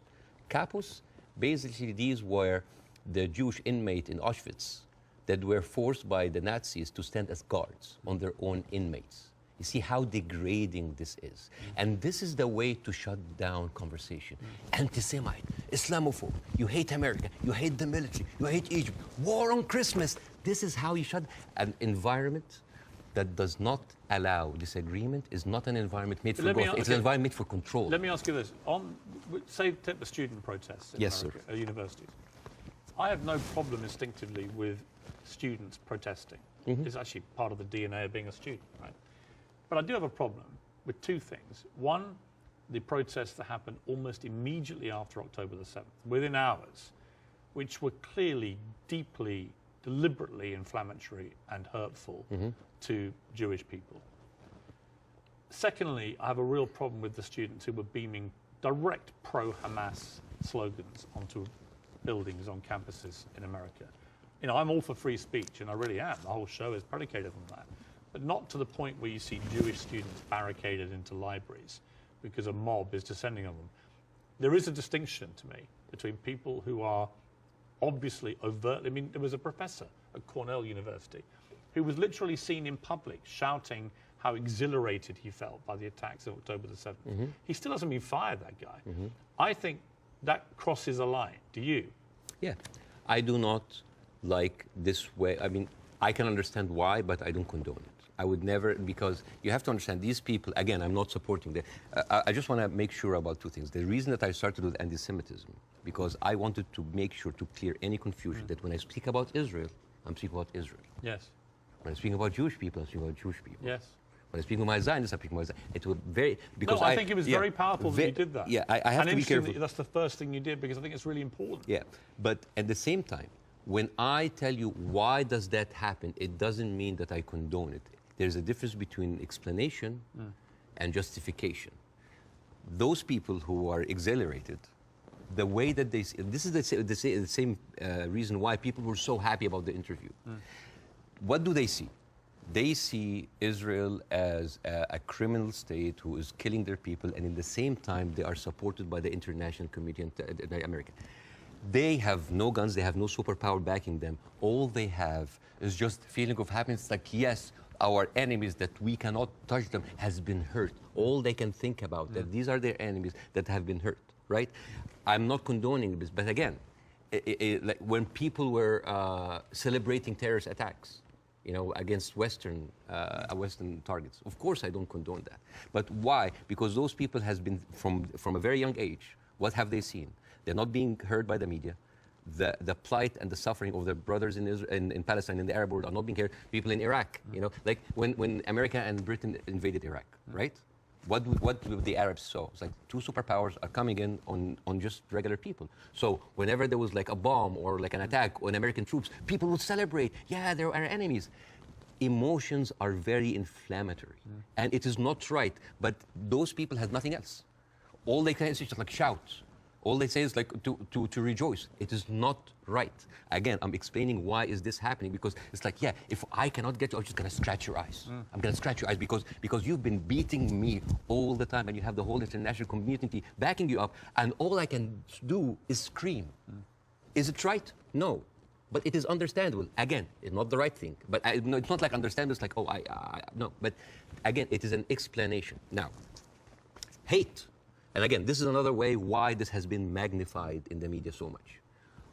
Capos, basically these were the Jewish inmate in Auschwitz that were forced by the Nazis to stand as guards on their own inmates. You see how degrading this is. And this is the way to shut down conversation. Anti-Semite, Islamophobe, you hate America, you hate the military, you hate Egypt, war on Christmas. This is how you shut an environment that does not allow disagreement is not an environment made for Let me growth. a- It's an okay. environment made for control. Let me ask you this. Say, take the student protests in Yes, America, sir. at universities. I have no problem instinctively with students protesting. It's actually part of the DNA of being a student, right? But I do have a problem with two things. One, the protests that happened almost immediately after October the 7th, within hours, which were clearly, deeply, deliberately inflammatory and hurtful to Jewish people. Secondly, I have a real problem with the students who were beaming direct pro-Hamas slogans onto buildings on campuses in America. You know, I'm all for free speech, and I really am. The whole show is predicated on that. But not to the point where you see Jewish students barricaded into libraries because a mob is descending on them. There is a distinction to me between people who are obviously overtly... I mean, there was a professor at Cornell University who was literally seen in public shouting how exhilarated he felt by the attacks of October the 7th. He still hasn't been fired, that guy. I think that crosses a line. Do you? Yeah, I do not like this way. I mean, I can understand why, but I don't condone it. I would never, because you have to understand these people, again, I'm not supporting them. I just want to make sure about two things. The reason that I started with anti-Semitism, because I wanted to make sure to clear any confusion that when I speak about Israel, I'm speaking about Israel. Yes. When I'm speaking about Jewish people, I'm speaking about Jewish people. Yes. When I speak with my Zionists, I speak with my Zionists. It was very... Because No, I think it was very powerful that you did that. Yeah, I have and to be careful. That's the first thing you did, because I think it's really important. Yeah, but at the same time, when I tell you why does that happen, it doesn't mean that I condone it. There's a difference between explanation and justification. Those people who are exhilarated, the way that they... This is the same reason why people were so happy about the interview. What do they see? They see Israel as a criminal state who is killing their people, and in the same time, they are supported by the international community in America. They have no guns, they have no superpower backing them. All they have is just feeling of happiness, like, yes, our enemies that we cannot touch them has been hurt. All they can think about, that these are their enemies that have been hurt, right? I'm not condoning this, but again, like when people were celebrating terrorist attacks, you know, against Western targets. Of course, I don't condone that. But why? Because those people has been, from a very young age, what have they seen? They're not being heard by the media. The plight and the suffering of their brothers in Palestine, in the Arab world, are not being heard. People in Iraq, you know, like when America and Britain invaded Iraq, right? What the Arabs saw? It's like two superpowers are coming in on just regular people. So whenever there was like a bomb or like an attack on American troops, people would celebrate. Yeah, they're our enemies. Emotions are very inflammatory, and it is not right. But those people have nothing else. All they can is just like shout. All they say is like to rejoice. It is not right. Again, I'm explaining why is this happening, because it's like, yeah, if I cannot get you, I'm just gonna scratch your eyes. I'm gonna scratch your eyes because you've been beating me all the time, and you have the whole international community backing you up, and all I can do is scream. Is it right? No. But it is understandable. Again, it's not the right thing. But no, it's not like understandable. It's like, oh, no. But again, it is an explanation. Now, hate. And again, this is another way why this has been magnified in the media so much.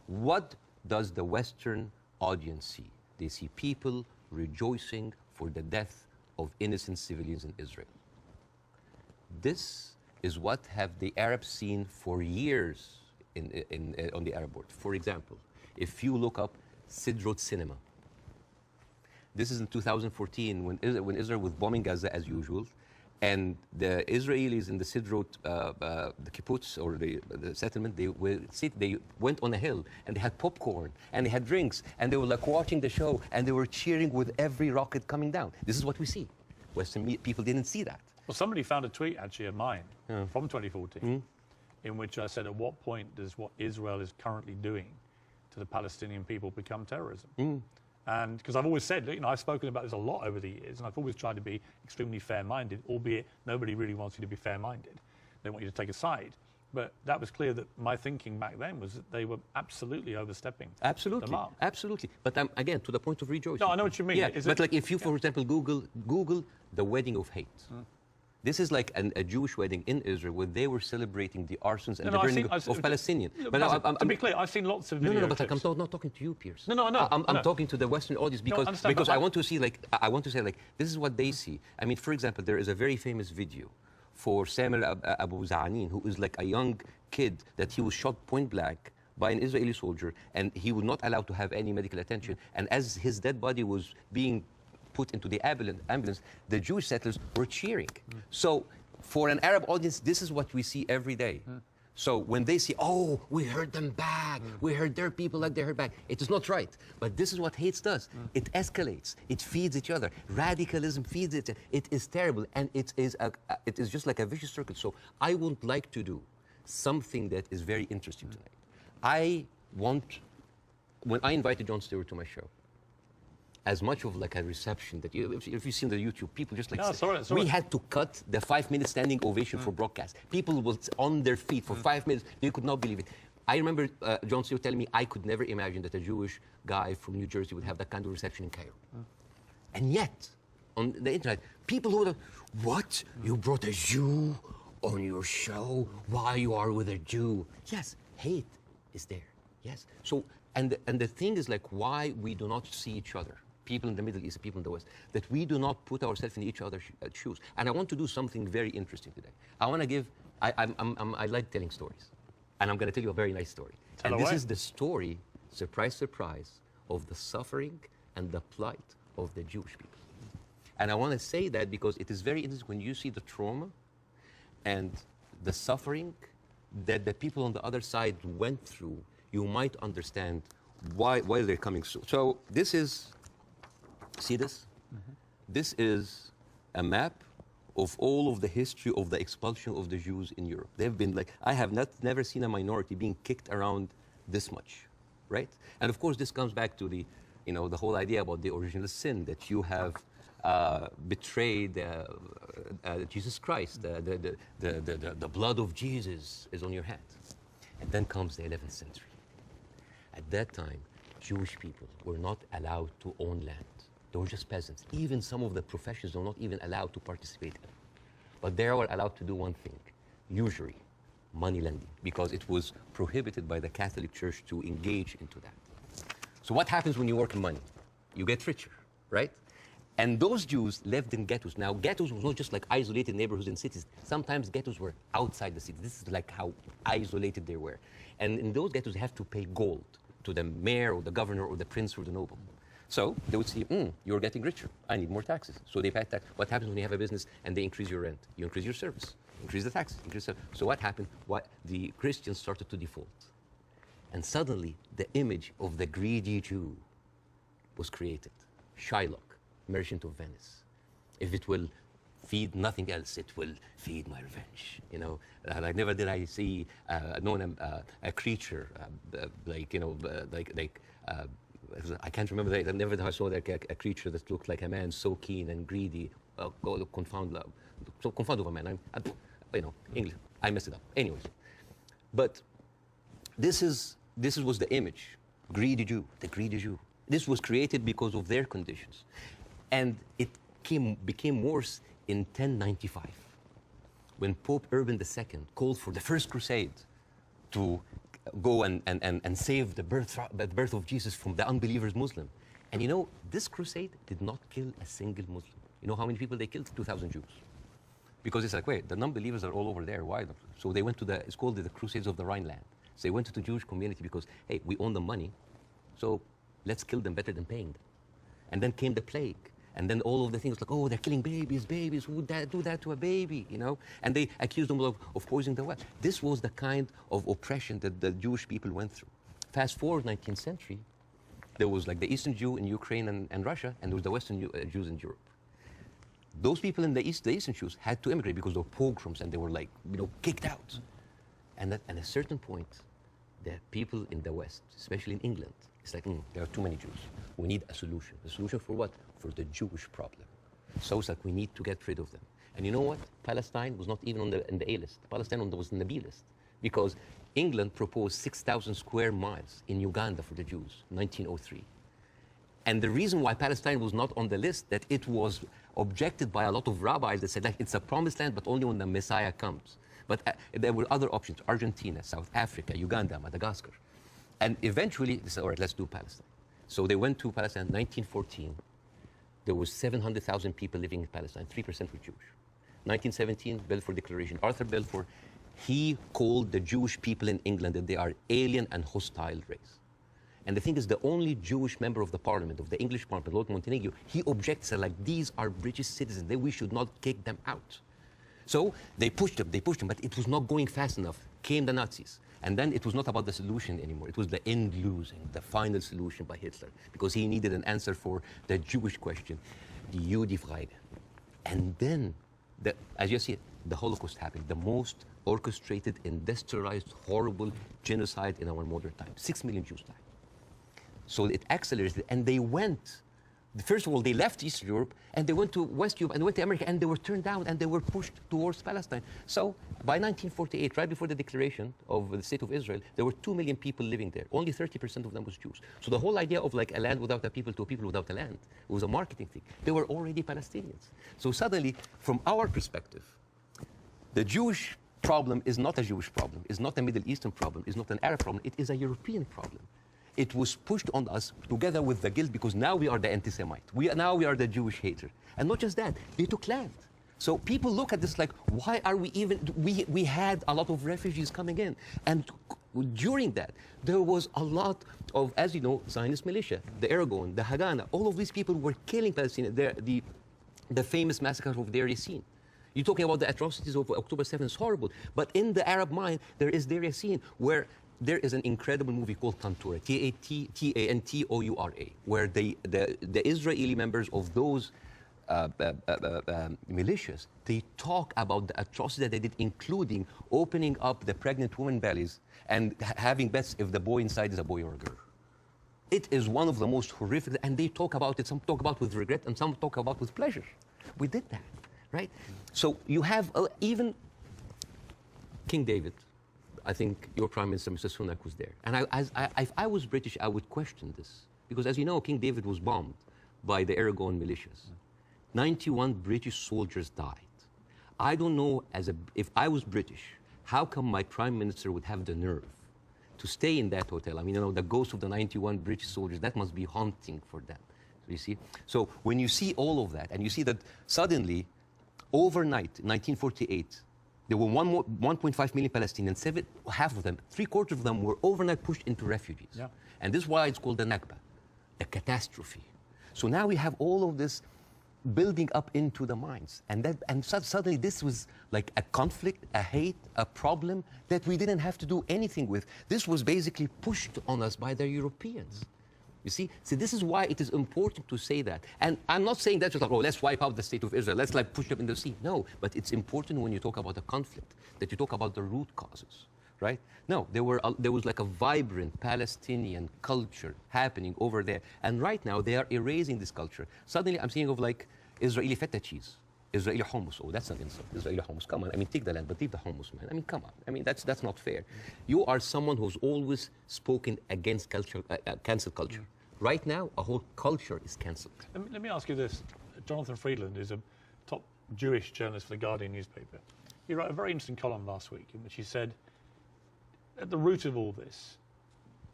What does the Western audience see? They see people rejoicing for the death of innocent civilians in Israel. This is what have the Arabs seen for years on the Arab world. For example, if you look up Sidrot Cinema, this is in 2014 when Israel was bombing Gaza as usual. And the Israelis in the Sidrot, the kibbutz or the settlement, they went on a hill and they had popcorn and they had drinks and they were like watching the show and they were cheering with every rocket coming down. This is what we see. Western people didn't see that. Well, somebody found a tweet actually of mine from 2014 in which I said, at what point does what Israel is currently doing to the Palestinian people become terrorism? And because I've always said, you know, I've spoken about this a lot over the years, and I've always tried to be extremely fair-minded, albeit nobody really wants you to be fair-minded. They want you to take a side. But that was clear that my thinking back then was that they were absolutely overstepping the mark. Absolutely. But again, to the point of rejoicing. No, I know what you mean. Yeah, but like if you, for example, Google the wedding of hate, This is like a Jewish wedding in Israel where they were celebrating the arsons and the burning of Palestinians. But to be clear, I've seen lots of videos. No, but I'm not talking to you, Piers. No, I know. I'm talking to the Western audience because I want to see, like, I want to say, like, this is what they see. I mean, for example, there is a very famous video for Samuel Abu Za'anin, who is like a young kid that he was shot point blank by an Israeli soldier, and he was not allowed to have any medical attention. And as his dead body was being put into the ambulance, the Jewish settlers were cheering. So for an Arab audience, this is what we see every day. So when they see, oh, we heard them back, we heard their people like they heard back, it is not right. But this is what hate does. It escalates, it feeds each other. Radicalism feeds it. It is terrible, and it is just like a vicious circle. So I would like to do something that is very interesting tonight. When I invited Jon Stewart to my show, as much of like a reception that if you've seen the YouTube, people just like, we had to cut the 5-minute standing ovation for broadcast. People was on their feet for 5 minutes. They could not believe it. I remember Jon Stewart telling me I could never imagine that a Jewish guy from New Jersey would have that kind of reception in Cairo. And yet, on the internet, people who would have, what? You brought a Jew on your show? Why you are with a Jew? Yes, hate is there. Yes. So, and the thing is like why we do not see each other. People in the Middle East, people in the West, that we do not put ourselves in each other's shoes. And I want to do something very interesting today. I want to give, I like telling stories. And I'm going to tell you a very nice story. This is the story, surprise, surprise, of the suffering and the plight of the Jewish people. And I want to say that because it is very interesting when you see the trauma and the suffering that the people on the other side went through, you might understand why they're coming. So this is, see this? This is a map of all of the history of the expulsion of the Jews in Europe. They've been like, I have never seen a minority being kicked around this much, right? And of course, this comes back to the, the whole idea about the original sin, that you have betrayed Jesus Christ. The blood of Jesus is on your hand. And then comes the 11th century. At that time, Jewish people were not allowed to own land. They were just peasants. Even some of the professions were not even allowed to participate in. But they were allowed to do one thing, usury, money lending, because it was prohibited by the Catholic Church to engage into that. So what happens when you work in money? You get richer, right? And those Jews lived in ghettos. Now, ghettos was not just like isolated neighborhoods in cities. Sometimes ghettos were outside the city. This is like how isolated they were. And in those ghettos, they have to pay gold to the mayor or the governor or the prince or the noble. So they would see, you're getting richer. I need more taxes. So they pay tax. What happens when you have a business and they increase your rent? You increase your service, increase the taxes, So what happened? The Christians started to default. And suddenly, the image of the greedy Jew was created. Shylock, merchant of Venice. If it will feed nothing else, it will feed my revenge. Like never did I see a creature I can't remember that. I never saw a creature that looked like a man so keen and greedy. Confound of a man. English. I messed it up. Anyways, but this was the image. Greedy Jew, the greedy Jew. This was created because of their conditions, and it became worse in 1095, when Pope Urban II called for the First Crusade to go and save the birth of Jesus from the unbelievers Muslim. And this crusade did not kill a single Muslim. You know how many people they killed? 2,000 Jews. Because it's like, wait, the non-believers are all over there. Why? So they went to it's called the Crusades of the Rhineland. So they went to the Jewish community because, hey, we own the money, so let's kill them better than paying them. And then came the plague. And then all of the things like, oh, they're killing babies, who would do that to a baby, And they accused them of poisoning the well. This was the kind of oppression that the Jewish people went through. Fast forward 19th century, there was like the Eastern Jew in Ukraine and Russia, and there was the Western Jews in Europe. Those people in the Eastern Jews had to immigrate because there were pogroms and they were like, kicked out. And at a certain point, the people in the West, especially in England, it's like, there are too many Jews. We need a solution. A solution for what? For the Jewish problem. So it's like we need to get rid of them. And you know what? Palestine was not even in the A list. Palestine was in the B list. Because England proposed 6,000 square miles in Uganda for the Jews, 1903. And the reason why Palestine was not on the list, that it was objected by a lot of rabbis that said, like, it's a promised land, but only when the Messiah comes. But there were other options: Argentina, South Africa, Uganda, Madagascar. And eventually they said, all right, let's do Palestine. So they went to Palestine in 1914. There was 700,000 people living in Palestine. 3% were Jewish. 1917, Balfour Declaration. Arthur Balfour, he called the Jewish people in England that they are alien and hostile race. And the thing is, the only Jewish member of the parliament, of the English parliament, Lord Montenegro, he objects, like, these are British citizens, we should not kick them out. So they pushed them, but it was not going fast enough. Came the Nazis. And then it was not about the solution anymore. It was the end losing, the final solution by Hitler, because he needed an answer for the Jewish question, the Judefrage. And then, as you see, the Holocaust happened, the most orchestrated, industrialized, horrible genocide in our modern time. 6 million Jews died. So it accelerated, and they went. First of all, they left East Europe, and they went to West Europe, and they went to America, and they were turned down, and they were pushed towards Palestine. So by 1948, right before the declaration of the State of Israel, there were 2 million people living there. Only 30% of them was Jews. So the whole idea of, like, a land without a people to a people without a land, it was a marketing thing. They were already Palestinians. So suddenly, from our perspective, the Jewish problem is not a Jewish problem, is not a Middle Eastern problem, is not an Arab problem, it is a European problem. It was pushed on us together with the guilt, because now we are the anti-Semite. Now we are the Jewish hater. And not just that, they took land. So people look at this like, why are we even, we had a lot of refugees coming in. And during that, there was a lot of, as you know, Zionist militia, the Aragon, the Haganah, all of these people were killing Palestinians. The famous massacre of Deir Yassin. You're talking about the atrocities of October 7th, it's horrible. But in the Arab mind, there is Deir Yassin, where there is an incredible movie called Tantoura, Tantoura, where the Israeli members of those militias, they talk about the atrocity that they did, including opening up the pregnant women's bellies and having bets if the boy inside is a boy or a girl. It is one of the most horrific, and they talk about it, some talk about with regret, and some talk about with pleasure. We did that, right? So you have even King David. I think your Prime Minister, Mr. Sunak, was there. And if I was British, I would question this. Because as you know, King David was bombed by the Aragon militias. 91 British soldiers died. I don't know, if I was British, how come my Prime Minister would have the nerve to stay in that hotel? I mean, you know, the ghost of the 91 British soldiers, that must be haunting for them. So you see? So when you see all of that, and you see that suddenly, overnight, in 1948, there were 1.5 million Palestinians, half of them, 3/4 of them were overnight pushed into refugees. Yeah. And this is why it's called the Nakba, the catastrophe. So now we have all of this building up into the minds. And suddenly this was like a conflict, a hate, a problem that we didn't have to do anything with. This was basically pushed on us by the Europeans. You see? So this is why it is important to say that. And I'm not saying that just like, oh, let's wipe out the State of Israel. Let's like push them in the sea. No, but it's important when you talk about a conflict that you talk about the root causes, right? No, there was like a vibrant Palestinian culture happening over there. And right now they are erasing this culture. Suddenly I'm thinking of like Israeli feta cheese, Israeli hummus. Oh, that's an insult. Israeli hummus. Come on. I mean, take the land, but leave the hummus, man. I mean, come on. I mean, that's not fair. You are someone who's always spoken against culture, cancel culture. Right now, a whole culture is cancelled. Let me ask you this. Jonathan Friedland is a top Jewish journalist for the Guardian newspaper. He wrote a very interesting column last week in which he said, at the root of all this,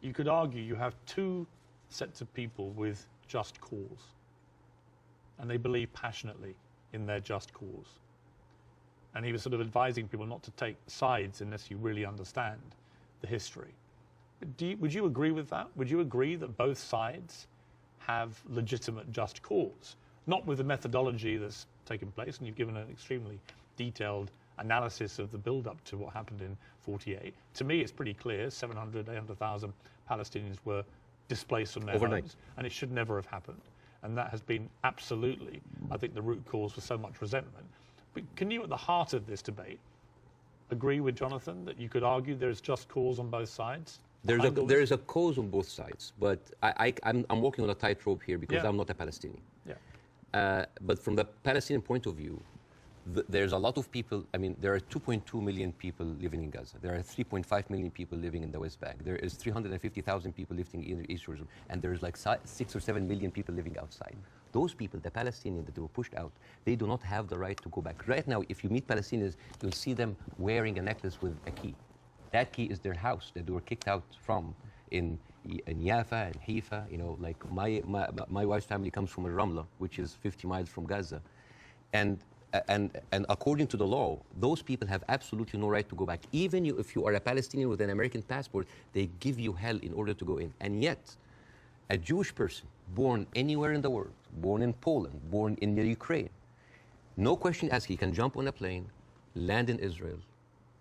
you could argue you have two sets of people with just cause. And they believe passionately in their just cause. And he was sort of advising people not to take sides unless you really understand the history. Would you agree with that? Would you agree that both sides have legitimate just cause? Not with the methodology that's taken place, and you've given an extremely detailed analysis of the build-up to what happened in 48. To me, it's pretty clear 700, 800,000 Palestinians were displaced from their homes, and it should never have happened. And that has been absolutely, I think, the root cause for so much resentment. But can you, at the heart of this debate, agree with Jonathan that you could argue there is just cause on both sides? There is a cause on both sides, but I'm walking on a tightrope here because I'm not a Palestinian. Yeah. But from the Palestinian point of view, there's a lot of people. I mean, there are 2.2 million people living in Gaza. There are 3.5 million people living in the West Bank. There is 350,000 people living in East Jerusalem, and there's like 6 or 7 million people living outside. Those people, the Palestinians that they were pushed out, they do not have the right to go back. Right now, if you meet Palestinians, you'll see them wearing a necklace with a key. That key is their house that they were kicked out from in Yafa and Haifa. You know, like my wife's family comes from Ramla, which is 50 miles from Gaza. And according to the law, those people have absolutely no right to go back. Even if you are a Palestinian with an American passport, they give you hell in order to go in. And yet, a Jewish person born anywhere in the world, born in Poland, born in the Ukraine, no question asked, he can jump on a plane, land in Israel,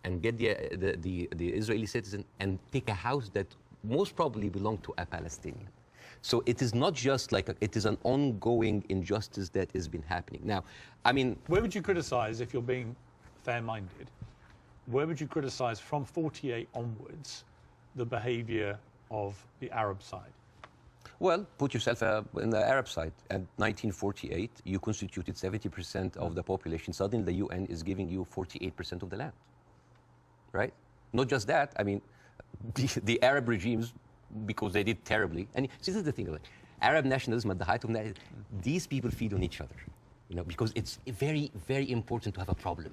and get the Israeli citizen and take a house that most probably belonged to a Palestinian. So it is not just like, it is an ongoing injustice that has been happening. Now, I mean... Where would you criticize, if you're being fair-minded, where would you criticize from 48 onwards the behavior of the Arab side? Well, put yourself in the Arab side. At 1948, you constituted 70% of the population. Suddenly, the UN is giving you 48% of the land, right? Not just that. I mean, the Arab regimes, because they did terribly. And see, this is the thing, like, Arab nationalism at the height of that, these people feed on each other, you know, because it's very, very important to have a problem.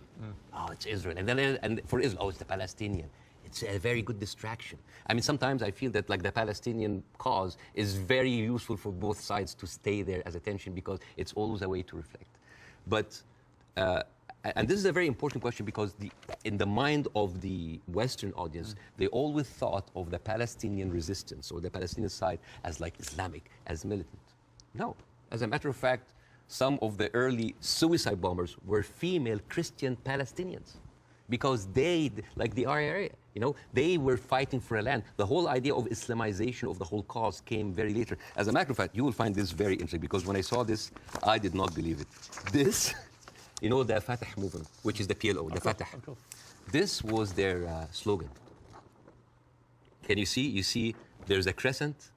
Oh, it's Israel. And then and for Israel, oh, it's the Palestinian. It's a very good distraction. I mean, sometimes I feel that like the Palestinian cause is very useful for both sides to stay there as a tension because it's always a way to reflect. But and this is a very important question because in the mind of the Western audience, they always thought of the Palestinian resistance or the Palestinian side as like Islamic, as militant. No. As a matter of fact, some of the early suicide bombers were female Christian Palestinians because they, like the RIA, you know, they were fighting for a land. The whole idea of Islamization of the whole cause came very later. As a matter of fact, you will find this very interesting because when I saw this, I did not believe it. This... You know the Fatah movement, which is the PLO, the Fatah. This was their slogan. Can you see? You see there's a crescent,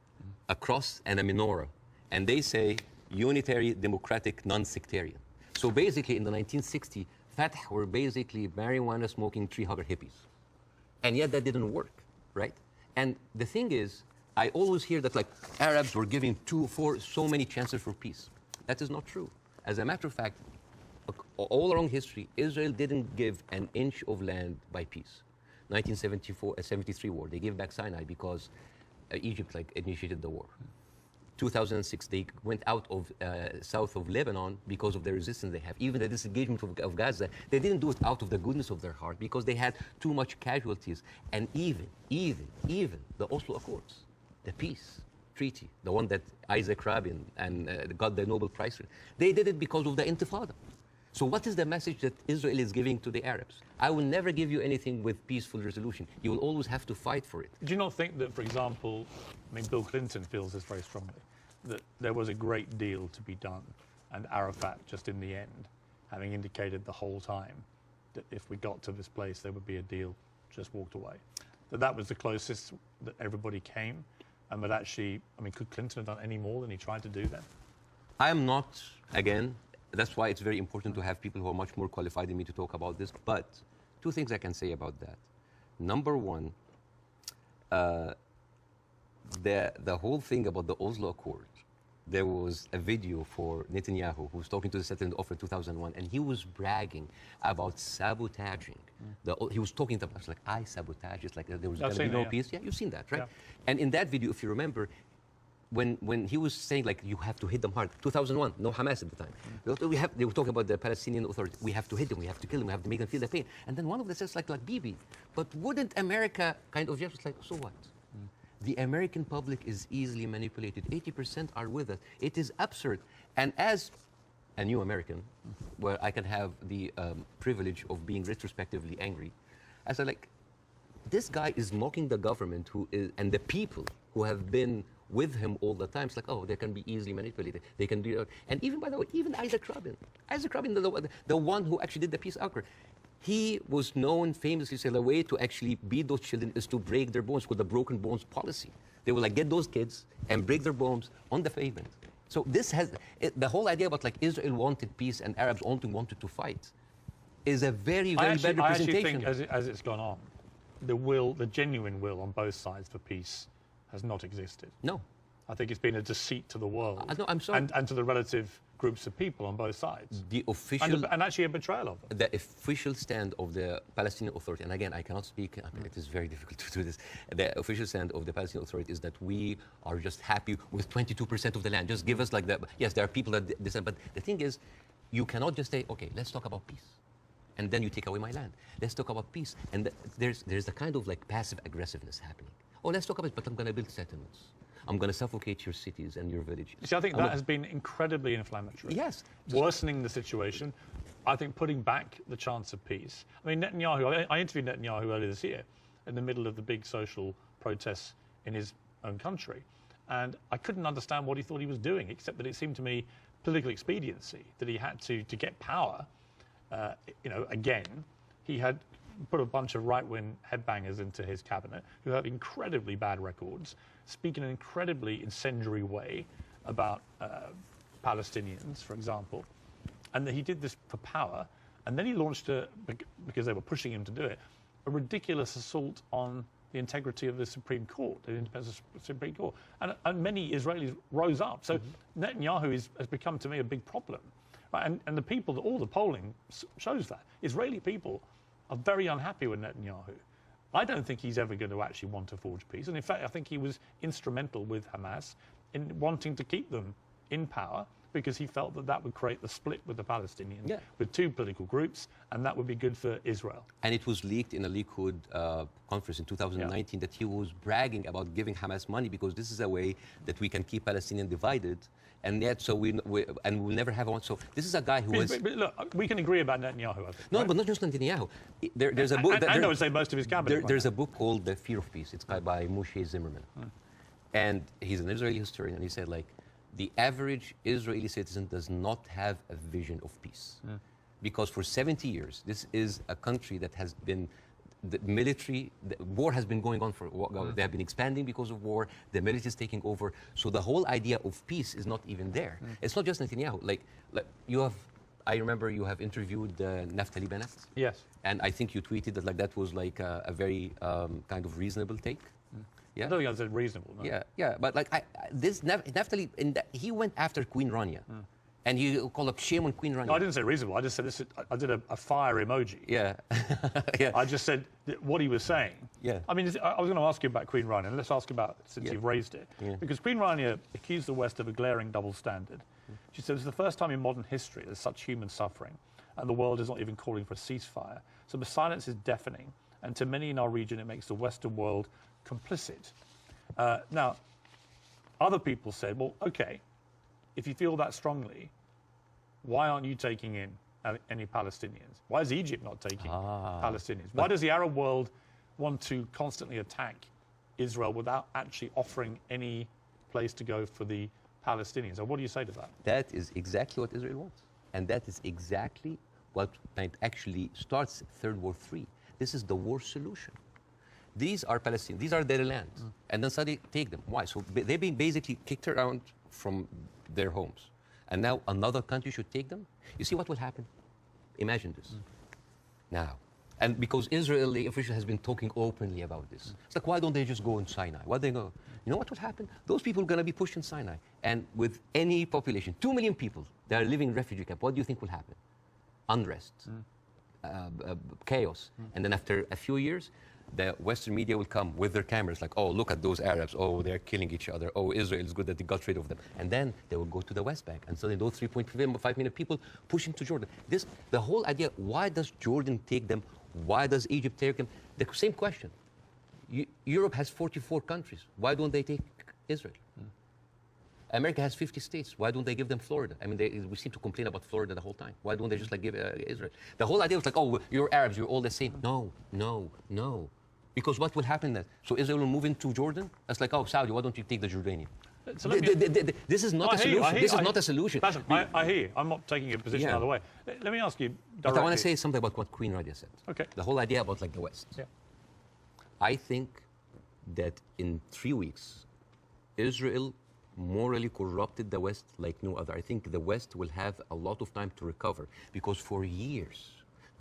a cross, and a menorah. And they say unitary, democratic, non-sectarian. So basically in the 1960s, Fatah were basically marijuana-smoking, tree-hugger hippies. And yet that didn't work, right? And the thing is, I always hear that like Arabs were giving so many chances for peace. That is not true. As a matter of fact, all along history, Israel didn't give an inch of land by peace. 1973 war, they gave back Sinai because Egypt like initiated the war. 2006, they went out of south of Lebanon because of the resistance they have. Even the disengagement of Gaza, they didn't do it out of the goodness of their heart because they had too much casualties. And even the Oslo Accords, the peace treaty, the one that Isaac Rabin and got the Nobel Prize for, they did it because of the Intifada. So what is the message that Israel is giving to the Arabs? I will never give you anything with peaceful resolution. You will always have to fight for it. Do you not think that, for example, I mean, Bill Clinton feels this very strongly, that there was a great deal to be done, and Arafat, just in the end, having indicated the whole time that if we got to this place, there would be a deal, just walked away. That was the closest that everybody came, and but actually, I mean, could Clinton have done any more than he tried to do then? I am not, again, that's why it's very important to have people who are much more qualified than me to talk about this. But two things I can say about that. Number one, the whole thing about the Oslo Accord, there was a video for Netanyahu who was talking to the settlement offer in 2001, and he was bragging about sabotaging. He was talking to us like, I sabotage. It's like there was going to be no peace. Yeah, you've seen that, right? Yeah. And in that video, if you remember, when he was saying like you have to hit them hard, 2001, no Hamas at the time. They were talking about the Palestinian Authority. We have to hit them, we have to kill them, we have to make them feel the pain. And then one of them says like Bibi, but wouldn't America kind of just like, so what? The American public is easily manipulated. 80% are with us. It is absurd. And as a new American, where I can have the privilege of being retrospectively angry, I said like, this guy is mocking the government and the people who have been with him all the time. It's like, oh, they can be easily manipulated. They can do, and even by the way, even Isaac Rabin, the one who actually did the peace accord, he was known famously say the way to actually beat those children is to break their bones with the broken bones policy. They will like get those kids and break their bones on the pavement. So this has the whole idea about like Israel wanted peace and Arabs only wanted to fight. is a very, very bad I representation. actually think as it's gone on, the genuine will on both sides for peace has not existed. No. I think it's been a deceit to the world. No, I'm sorry. And to the relative groups of people on both sides. The official... And actually a betrayal of them. The official stand of the Palestinian Authority, and again, I cannot speak, it is very difficult to do this. The official stand of the Palestinian Authority is that we are just happy with 22% of the land. Just give us like that. Yes, there are people that dissent, but the thing is, you cannot just say, okay, let's talk about peace. And then you take away my land. Let's talk about peace. And there's a kind of like passive aggressiveness happening. Oh, let's talk about it, but I'm going to build settlements. I'm going to suffocate your cities and your villages. See, I think that has been incredibly inflammatory. Yes. Worsening the situation. I think putting back the chance of peace. I mean, Netanyahu, I interviewed Netanyahu earlier this year in the middle of the big social protests in his own country. And I couldn't understand what he thought he was doing, except that it seemed to me political expediency, that he had to get power, again. He had put a bunch of right-wing headbangers into his cabinet who have incredibly bad records, speak in an incredibly incendiary way about Palestinians, for example, and that he did this for power, and then he launched, because they were pushing him to do it, a ridiculous assault on the integrity of the Supreme Court, the independence of the Supreme Court, and many Israelis rose up. So Netanyahu has become, to me, a big problem. Right? And the people, all the polling shows that. Israeli people are very unhappy with Netanyahu. I don't think he's ever going to actually want to forge peace. And in fact, I think he was instrumental with Hamas in wanting to keep them in power because he felt that that would create the split with the Palestinians, with two political groups, and that would be good for Israel. And it was leaked in a Likud conference in 2019 that he was bragging about giving Hamas money because this is a way that we can keep Palestinians divided. And yet, so we'll never have one. So this is a guy who is... But look, we can agree about Netanyahu, I think. No, right? But not just Netanyahu. There's a book... I would say most of his cabinet. There's a book called The Fear of Peace. It's by Moshe Zimmerman. And he's an Israeli historian, and he said, like, the average Israeli citizen does not have a vision of peace. Because for 70 years, this is a country that has been... The military, the war has been going on for, they have been expanding because of war, the military is taking over. So the whole idea of peace is not even there. It's not just Netanyahu. Like you have, I remember you have interviewed Naftali Bennett. Yes. And I think you tweeted that that was like a very kind of reasonable take. Yeah. I don't think I said reasonable. No. Yeah. But like this Naftali, he went after Queen Rania. And you call up shame on Queen Rania. No, I didn't say reasonable. I just said this. I did a fire emoji. Yeah. I just said what he was saying. Yeah. I mean, I was going to ask you about Queen Rania, and let's ask about it since you've raised it. Because Queen Rania accused the West of a glaring double standard. She said it's the first time in modern history there's such human suffering, and the world is not even calling for a ceasefire. So the silence is deafening, and to many in our region, it makes the Western world complicit. Now, other people said, well, okay, if you feel that strongly, why aren't you taking in any Palestinians? Why is Egypt not taking Palestinians? Why does the Arab world want to constantly attack Israel without actually offering any place to go for the Palestinians? So what do you say to that? That is exactly what Israel wants. And that is exactly what actually starts Third War III. This is the war solution. These are Palestinians. These are their lands. And then suddenly take them. Why? So they've been basically kicked around from their homes. And now another country should take them? You see what will happen? Imagine this. Now, and because Israeli official has been talking openly about this. It's like, why don't they just go in Sinai? Why they go? You know what will happen? Those people are going to be pushed in Sinai. And with any population, 2 million people that are living in refugee camp, what do you think will happen? Unrest, chaos. And then after a few years, the Western media will come with their cameras like, oh, look at those Arabs. Oh, they're killing each other. Oh, Israel is good that they got rid of them. And then they will go to the West Bank. And suddenly those 3.5 million people pushing to Jordan. The whole idea, why does Jordan take them? Why does Egypt take them? The same question. Europe has 44 countries. Why don't they take Israel? America has 50 states. Why don't they give them Florida? I mean, we seem to complain about Florida the whole time. Why don't they just like give Israel? The whole idea was like, oh, you're Arabs, you're all the same. No. Because what will happen then? So Israel will move into Jordan? That's like, oh, Saudi, why don't you take the Jordanian? So this is not a solution. This is not a solution. Bassem, I hear you. I'm not taking a position either way. Let me ask you directly. But I want to say something about what Queen Rania said. Okay. The whole idea about like the West. Yeah. I think that in 3 weeks, Israel morally corrupted the West like no other. I think the West will have a lot of time to recover because for years,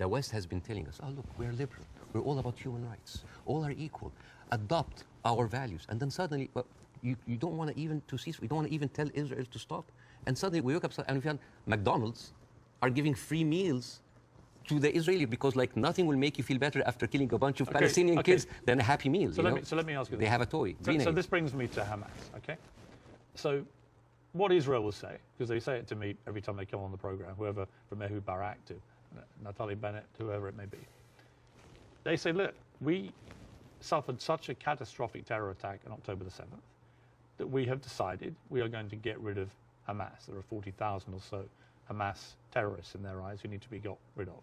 The West has been telling us, oh, look, we're liberal. We're all about human rights. All are equal. Adopt our values. And then suddenly, well, you don't want to even to cease. We don't want to even tell Israel to stop. And suddenly we wake up and we found McDonald's are giving free meals to the Israeli because like nothing will make you feel better after killing a bunch of Palestinian kids than a Happy Meal. So let me ask you this. They have a toy. So this brings me to Hamas, okay? So what Israel will say, because they say it to me every time they come on the program, whoever from Ehud Barak to Naftali Bennett, whoever it may be, they say, look, we suffered such a catastrophic terror attack on October the 7th that we have decided we are going to get rid of Hamas. There are 40,000 or so Hamas terrorists in their eyes who need to be got rid of.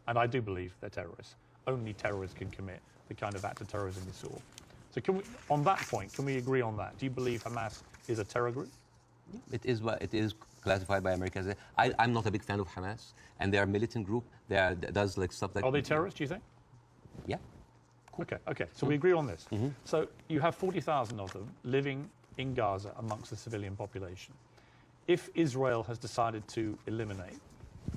And I do believe they're terrorists. Only terrorists can commit the kind of act of terrorism we saw. So can we, on that point, can we agree on that? Do you believe Hamas is a terror group? It is classified by America as I'm not a big fan of Hamas, and they are a militant group. Does like stuff like. Are they terrorists, do you think? Yeah. Cool. Okay. So we agree on this. So you have 40,000 of them living in Gaza amongst the civilian population. If Israel has decided to eliminate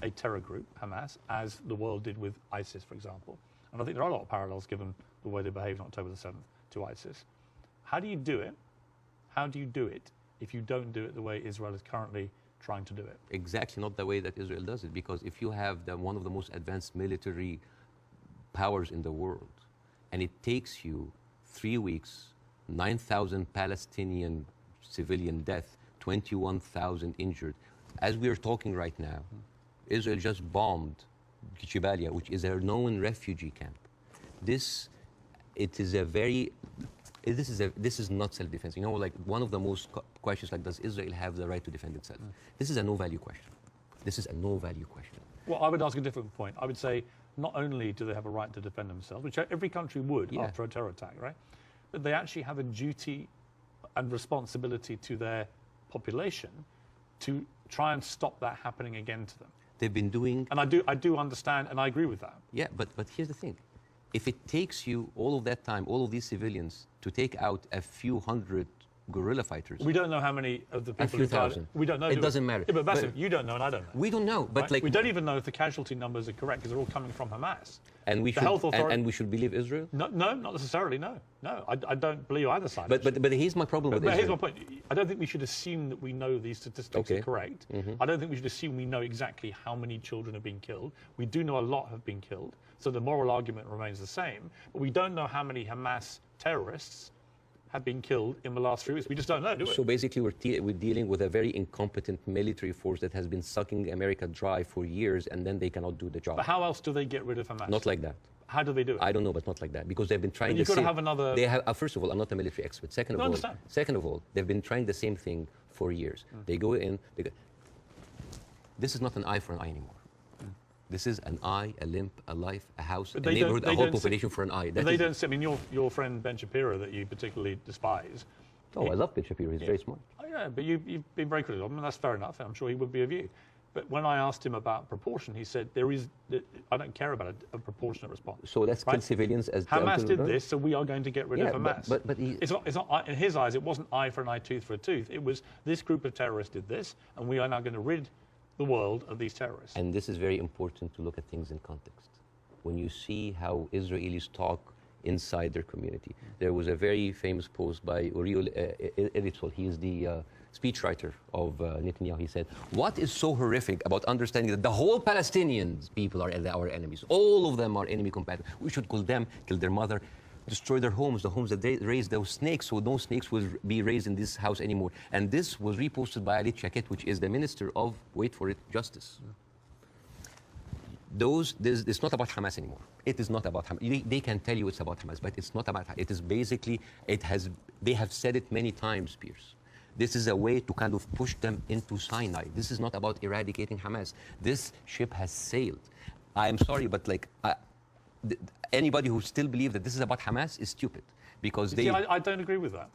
a terror group, Hamas, as the world did with ISIS, for example, and I think there are a lot of parallels given the way they behaved on October the 7th to ISIS, how do you do it? How do you do it if you don't do it the way Israel is currently trying to do it? Exactly not the way that Israel does it, because if you have one of the most advanced military powers in the world, and it takes you 3 weeks, 9,000 Palestinian civilian death, 21,000 injured. As we are talking right now, Israel just bombed Jabalia, which is a known refugee camp. This is not self-defense. You know, like one of the most questions, like, does Israel have the right to defend itself? This is a no-value question. This is a no-value question. Well, I would ask a different point. I would say not only do they have a right to defend themselves, which every country would after a terror attack, right? But they actually have a duty and responsibility to their population to try and stop that happening again to them. They've been doing... And I do understand, and I agree with that. Yeah, but here's the thing. If it takes you all of that time, all of these civilians, to take out a few hundred guerrilla fighters... We don't know how many of the people who died. We don't know. It doesn't matter. Yeah, but Bassem, you don't know and I don't know. We don't know, but right? like... We don't even know if the casualty numbers are correct because they're all coming from Hamas. And we should believe Israel? No, not necessarily, no. No, I don't believe either side. But here's my problem with Israel. Here's my point. I don't think we should assume that we know these statistics are correct. I don't think we should assume we know exactly how many children have been killed. We do know a lot have been killed, so the moral argument remains the same. But we don't know how many Hamas terrorists have been killed in the last 3 weeks. We just don't know, do we? So basically we're dealing with a very incompetent military force that has been sucking America dry for years, and then they cannot do the job. But how else do they get rid of Hamas? Not like that. How do they do it? I don't know, but not like that, because they've been trying the same... You've got to have another... They have, first of all, I'm not a military expert. Second of all, they've been trying the same thing for years. They go in... This is not an eye for an eye anymore. This is an eye, a limb, a life, a house, a neighborhood, a whole population for an eye. They don't. I mean, your friend Ben Shapiro that you particularly despise. Oh, I love Ben Shapiro. He's very smart. Oh, yeah, but you've been very critical. I mean, that's fair enough. I'm sure he would be of you. But when I asked him about proportion, he said I don't care about a proportionate response. So let's kill civilians as Hamas did this, so we are going to get rid of Hamas. But it's not in his eyes. It wasn't eye for an eye, tooth for a tooth. It was this group of terrorists did this, and we are now going to rid the world of these terrorists. And this is very important to look at things in context. When you see how Israelis talk inside their community. There was a very famous post by Uriel Eritzol. He is the speechwriter of Netanyahu. He said, what is so horrific about understanding that the whole Palestinian people are our enemies? All of them are enemy combatants. We should kill them, kill their mother, destroy their homes, the homes that they raised those snakes, so no snakes will be raised in this house anymore. And this was reposted by Ali Chaket, which is the Minister of, wait for it, Justice. It's not about Hamas anymore. It is not about Hamas. They can tell you it's about Hamas, but it's not about Hamas. It is basically, they have said it many times, Piers. This is a way to kind of push them into Sinai. This is not about eradicating Hamas. This ship has sailed. I'm sorry, but like, anybody who still believes that this is about Hamas is stupid, because they... See, I don't agree with that.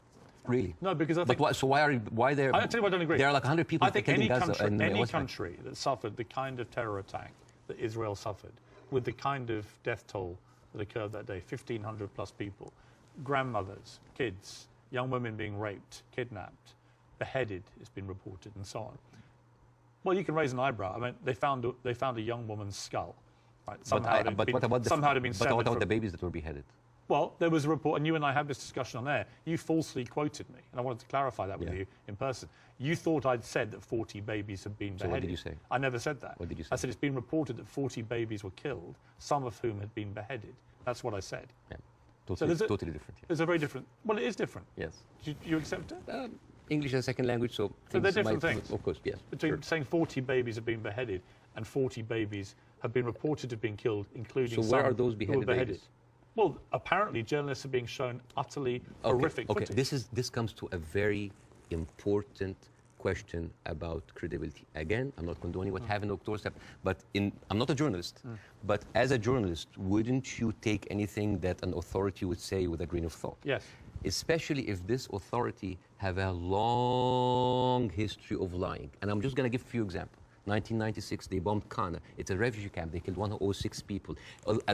Really? No, because I think... But why they're... I'll tell you why I don't agree. There are like 100 people... I think any country that suffered the kind of terror attack that Israel suffered, with the kind of death toll that occurred that day, 1,500 plus people, grandmothers, kids, young women being raped, kidnapped, beheaded, it's been reported, and so on. Well, you can raise an eyebrow. I mean, they found a young woman's skull Right. Somehow but what about the babies that were beheaded? Well, there was a report, and you and I had this discussion on air. You falsely quoted me, and I wanted to clarify that with you in person. You thought I'd said that 40 babies had been beheaded. So what did you say? I never said that. What did you say? I said it's been reported that 40 babies were killed, some of whom had been beheaded. That's what I said. Yeah. Totally different. Yeah. There's a very different... Well, it is different. Yes. Do you accept it? English as a second language, so they're different things. Of course, yes. Between saying 40 babies have been beheaded and 40 babies have been reported to have been killed, including some where are those who were beheaded? Babies? Well, apparently journalists are being shown utterly horrific footage. This comes to a very important question about credibility. Again, I'm not condoning what happened in October 7th, but I'm not a journalist. But as a journalist, wouldn't you take anything that an authority would say with a grain of thought? Yes. Especially if this authority have a long history of lying. And I'm just going to give a few examples. 1996, they bombed Kana. It's a refugee camp. They killed 106 people.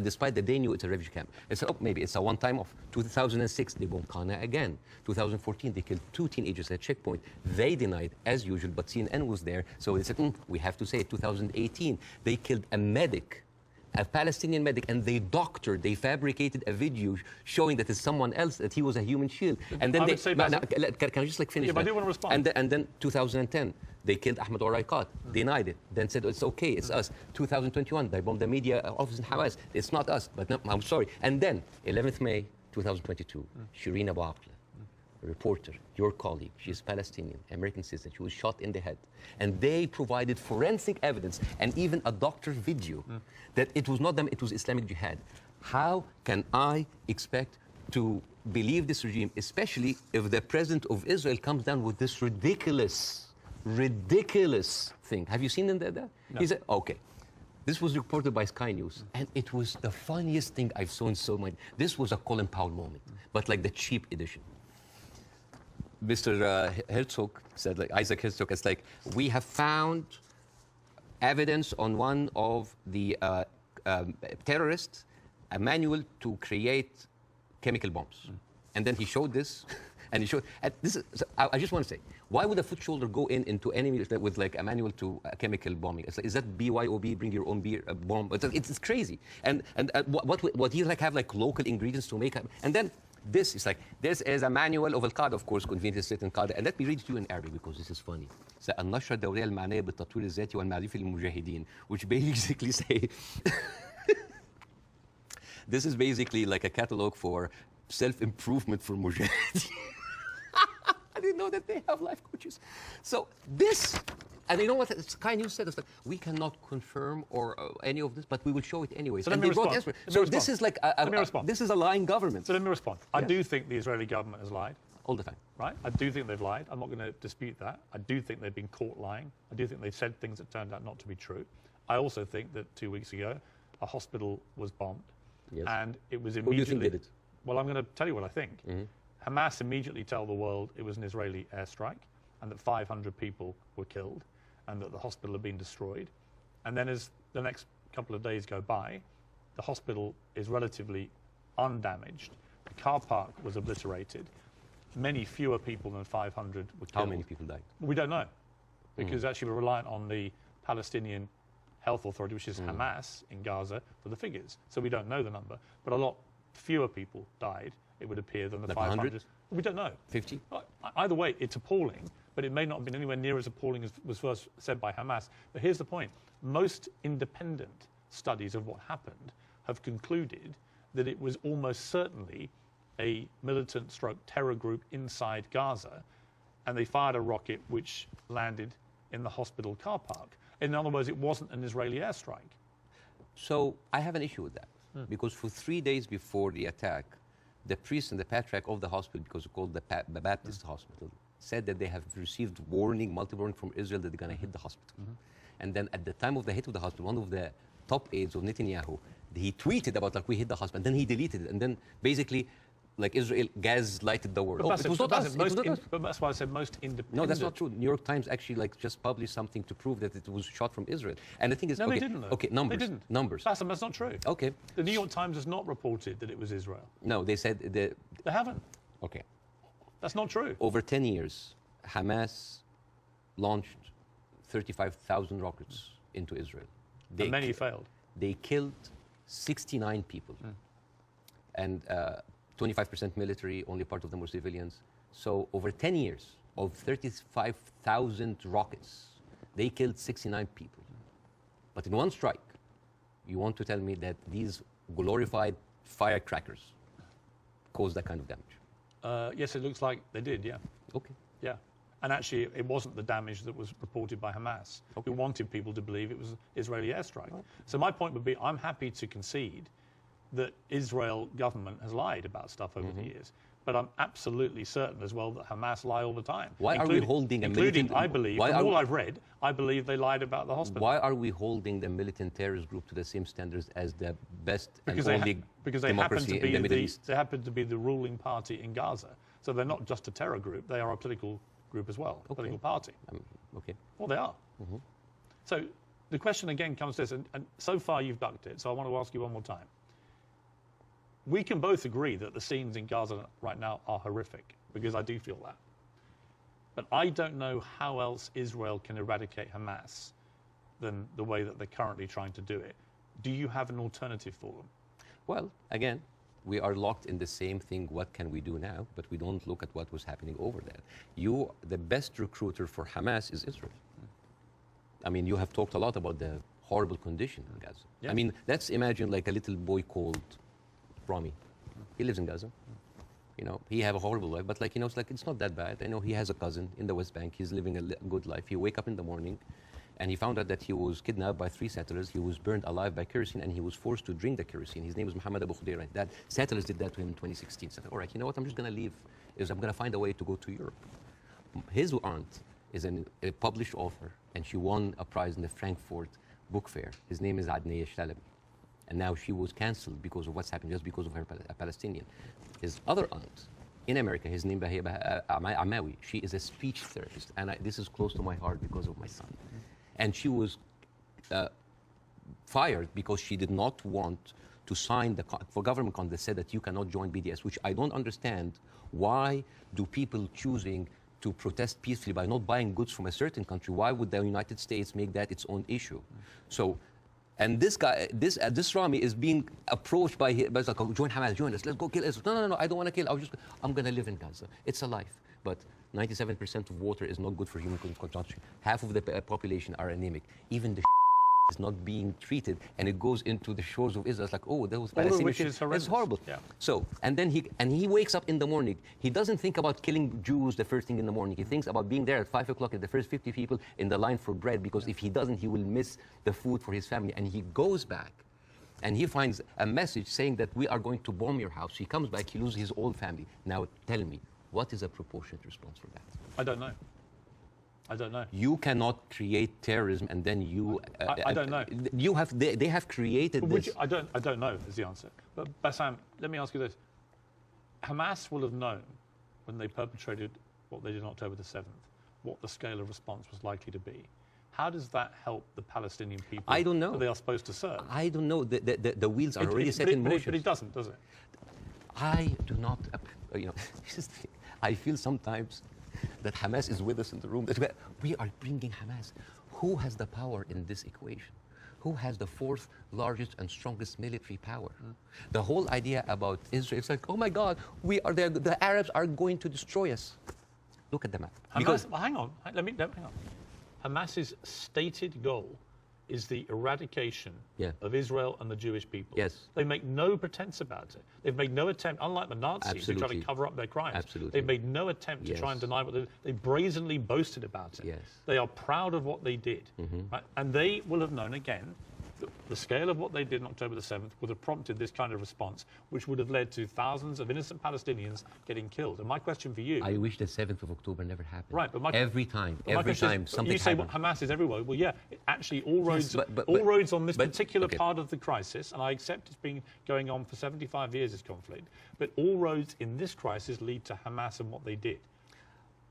Despite that they knew it's a refugee camp. They said, oh, maybe it's a one-time off. 2006, they bombed Kana again. 2014, they killed 2 teenagers at a checkpoint. They denied, as usual, but CNN was there. So they said, we have to say it. 2018, they killed a medic, a Palestinian medic, and they fabricated a video showing that it's someone else, that he was a human shield. And then can I just finish? Yeah, but I do want to respond. And then 2010, they killed Ahmed Oraiqat, denied it, then said it's okay, it's us. 2021, they bombed the media office in Hamas. It's not us, but no, I'm sorry. And then 11th May 2022, Shireen Abu Akleh, a reporter, your colleague, she's Palestinian, American citizen, she was shot in the head. And they provided forensic evidence and even a doctor's video that it was not them, it was Islamic Jihad. How can I expect to believe this regime, especially if the president of Israel comes down with this ridiculous thing? Have you seen that? No. He said, okay. This was reported by Sky News, and it was the funniest thing I've seen so much. This was a Colin Powell moment, but like the cheap edition. Mr. Herzog said, like Isaac Herzog, it's like, we have found evidence on one of the terrorists, a manual to create chemical bombs. And then he showed this, and he showed, and this is, so I just want to say, why would a foot soldier go into enemy with like a manual to chemical bombing? It's like, is that BYOB, bring your own beer, bomb? It's crazy. And what he like have like local ingredients to make, and then this is like, this is a manual of Al-Qaeda, of course, convenient state in Qaeda. And let me read it to you in Arabic because this is funny. So, النشرة الدولية المعنية بالتطوير الذاتي والمعرفي للمجاهدين, which basically say, this is basically like a catalog for self-improvement for mujahideen. I didn't know that they have life coaches. So this, and you know what Sky News said? It's like, we cannot confirm or any of this, but we will show it anyway. So let me respond. So this is like this is a lying government. So let me respond. Yes. I do think the Israeli government has lied. All the time. Right? I do think they've lied. I'm not going to dispute that. I do think they've been caught lying. I do think they've said things that turned out not to be true. I also think that 2 weeks ago, a hospital was bombed. Yes. And it was immediately... Who do you think did it? Well, I'm going to tell you what I think. Hamas immediately tell the world it was an Israeli airstrike and that 500 people were killed and that the hospital had been destroyed. And then as the next couple of days go by, the hospital is relatively undamaged. The car park was obliterated. Many fewer people than 500 were killed. How many people died? We don't know, because actually we're reliant on the Palestinian Health Authority, which is Hamas in Gaza, for the figures. So we don't know the number, but a lot fewer people died, it would appear, than the 500. 100? We don't know. 50? Either way, it's appalling, but it may not have been anywhere near as appalling as was first said by Hamas. But here's the point. Most independent studies of what happened have concluded that it was almost certainly a militant stroke terror group inside Gaza, and they fired a rocket which landed in the hospital car park. In other words, it wasn't an Israeli airstrike. So I have an issue with that, because for 3 days before the attack, the priest and the patriarch of the hospital, because it's called the Baptist hospital, said that they have received multiple warning from Israel that they're going to hit the hospital. And then at the time of the hit of the hospital, one of the top aides of Netanyahu, he tweeted about like we hit the hospital, and then he deleted it, and then basically like Israel gaslighted the world. But it was not us. But that's why I said most independent. No, that's not true. New York Times actually like just published something to prove that it was shot from Israel. And the thing is, no, they didn't. Though. Okay, numbers. They didn't. Numbers. Bassem, that's not true. Okay. The New York Times has not reported that it was Israel. No, they said They haven't. Okay. That's not true. Over 10 years, Hamas launched 35,000 rockets into Israel. And many failed. They killed 69 people. And 25% military, only part of them were civilians. So over 10 years of 35,000 rockets, they killed 69 people. But in one strike, you want to tell me that these glorified firecrackers caused that kind of damage? Yes, it looks like they did, yeah. Okay. Yeah. And actually, it wasn't the damage that was reported by Hamas, who wanted people to believe it was Israeli airstrike. So my point would be, I'm happy to concede that Israel government has lied about stuff over the years. But I'm absolutely certain as well that Hamas lie all the time. Why are we holding a militant... I believe, from all I've read, I believe they lied about the hospital. Why are we holding the militant terrorist group to the same standards as the best because and only democracy in the Middle East? They happen to be the ruling party in Gaza. So they're not just a terror group, they are a political group as well, political party. Okay. Well, they are. So the question again comes to this, and so far you've ducked it, so I want to ask you one more time. We can both agree that the scenes in Gaza right now are horrific, because I do feel that. But I don't know how else Israel can eradicate Hamas than the way that they're currently trying to do it. Do you have an alternative for them? Well, again, we are locked in the same thing, what can we do now? But we don't look at what was happening over there. The best recruiter for Hamas is Israel. I mean, you have talked a lot about the horrible condition in Gaza. Yeah. I mean, let's imagine like a little boy called Rami. He lives in Gaza. You know, he have a horrible life, but like, you know, it's not that bad. I know he has a cousin in the West Bank. He's living a good life. He wake up in the morning and he found out that he was kidnapped by 3 settlers. He was burned alive by kerosene and he was forced to drink the kerosene. His name was Muhammad Abu Khudaira. That settlers did that to him in 2016. So, all right, you know what? I'm just going to leave. I'm going to find a way to go to Europe. His aunt is a published author and she won a prize in the Frankfurt Book Fair. His name is Adnaya Shalabi. And now she was cancelled because of what's happened, just because of her Palestinian. His other aunt in America, his name is Amawi. She is a speech therapist, and this is close to my heart because of my son. And she was fired because she did not want to sign for government contract that said that you cannot join BDS, which I don't understand. Why do people choosing to protest peacefully by not buying goods from a certain country? Why would the United States make that its own issue? So. And this guy, this Rami is being approached by like, oh, join Hamas, join us, let's go kill Israel. No, I don't want to kill. I'm going to live in Gaza. It's a life. But 97% of water is not good for human consumption. Half of the population are anemic. Even the is not being treated, and it goes into the shores of Israel. It's like, oh, those Palestinians. It's horrible. Yeah. So, and then he wakes up in the morning. He doesn't think about killing Jews the first thing in the morning. He thinks about being there at 5 o'clock at the first 50 people in the line for bread, because if he doesn't, he will miss the food for his family. And he goes back, and he finds a message saying that we are going to bomb your house. He comes back, he loses his whole family. Now, tell me, what is a proportionate response for that? I don't know. I don't know. You cannot create terrorism and then you... I don't know. They have created this. I don't know is the answer. But Bassem, let me ask you this. Hamas will have known when they perpetrated what they did on October the 7th, what the scale of response was likely to be. How does that help the Palestinian people I don't know. that they are supposed to serve? I don't know. The wheels are already set in motion. But it doesn't, does it? I do not... you know, I feel sometimes that Hamas is with us in the room, that we are bringing Hamas. Who has the power in this equation? Who has the 4th largest and strongest military power? The whole idea about Israel, it's like, oh my God, the Arabs are going to destroy us. Look at the map. Hamas, well, hang on. Hang on. Hamas's stated goal is the eradication of Israel and the Jewish people. Yes. They make no pretense about it. They've made no attempt, unlike the Nazis who try to cover up their crimes. Absolutely. They've made no attempt to try and deny what they did. They brazenly boasted about it. Yes. They are proud of what they did. Right? And they will have known, again, the scale of what they did on October the 7th would have prompted this kind of response, which would have led to thousands of innocent Palestinians getting killed. And my question for you... I wish the 7th of October never happened. Right, but every time something you say happened. Hamas is everywhere. Well, yeah, actually all roads, roads on this particular part of the crisis, and I accept it's been going on for 75 years, this conflict, but all roads in this crisis lead to Hamas and what they did.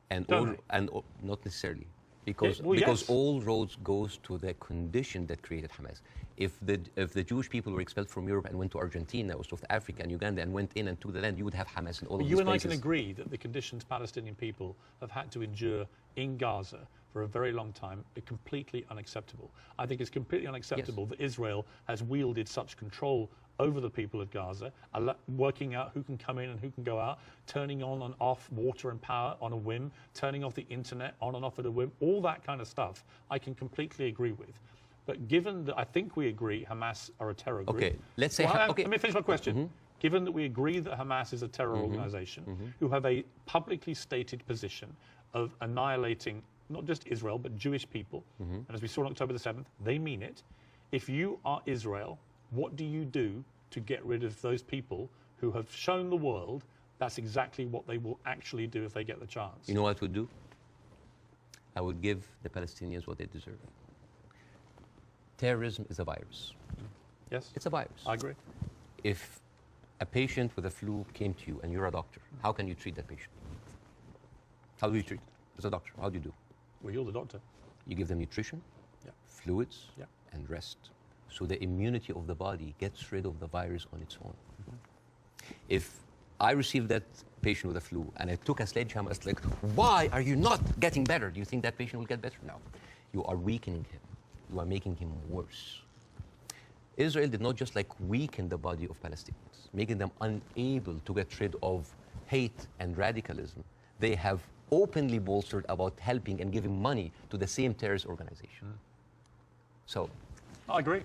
And not necessarily. Because all roads goes to the condition that created Hamas. If the Jewish people were expelled from Europe and went to Argentina or South Africa and Uganda and went in and took the land, you would have Hamas in all of these places. You and I can agree that the conditions Palestinian people have had to endure in Gaza for a very long time are completely unacceptable. I think it's completely unacceptable that Israel has wielded such control over the people of Gaza, working out who can come in and who can go out, turning on and off water and power on a whim, turning off the internet on and off at a whim, all that kind of stuff I can completely agree with. But given that I think we agree Hamas are a terror group. Okay, let's say... Let me finish my question. Given that we agree that Hamas is a terror organization who have a publicly stated position of annihilating not just Israel, but Jewish people, and as we saw on October the 7th, they mean it. If you are Israel, what do you do to get rid of those people who have shown the world that's exactly what they will actually do if they get the chance? You know what I would do? I would give the Palestinians what they deserve. Terrorism is a virus. Yes. It's a virus. I agree. If a patient with a flu came to you and you're a doctor, how can you treat that patient? How do you treat as a doctor? How do you do? Well, you're the doctor. You give them nutrition, fluids, and rest. So the immunity of the body gets rid of the virus on its own. If I received that patient with a flu and I took a sledgehammer, it's like, why are you not getting better? Do you think that patient will get better? No. You are weakening him. You are making him worse. Israel did not just like weaken the body of Palestinians, making them unable to get rid of hate and radicalism. They have openly bolstered about helping and giving money to the same terrorist organization. So, I agree.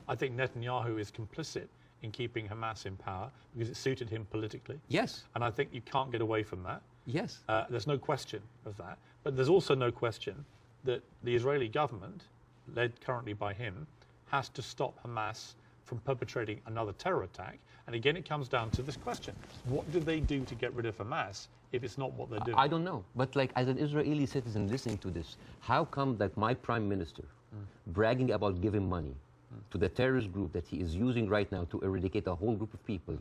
I think Netanyahu is complicit in keeping Hamas in power because it suited him politically. yes, And I think you can't get away from that. yes. There's no question of that. But there's also no question that the Israeli government, led currently by him, has to stop Hamas from perpetrating another terror attack. And again, it comes down to this question. What do they do to get rid of Hamas if it's not what they're doing? I don't know. But like as an Israeli citizen listening to this, how come that my prime minister bragging about giving money to the terrorist group that he is using right now to eradicate a whole group of people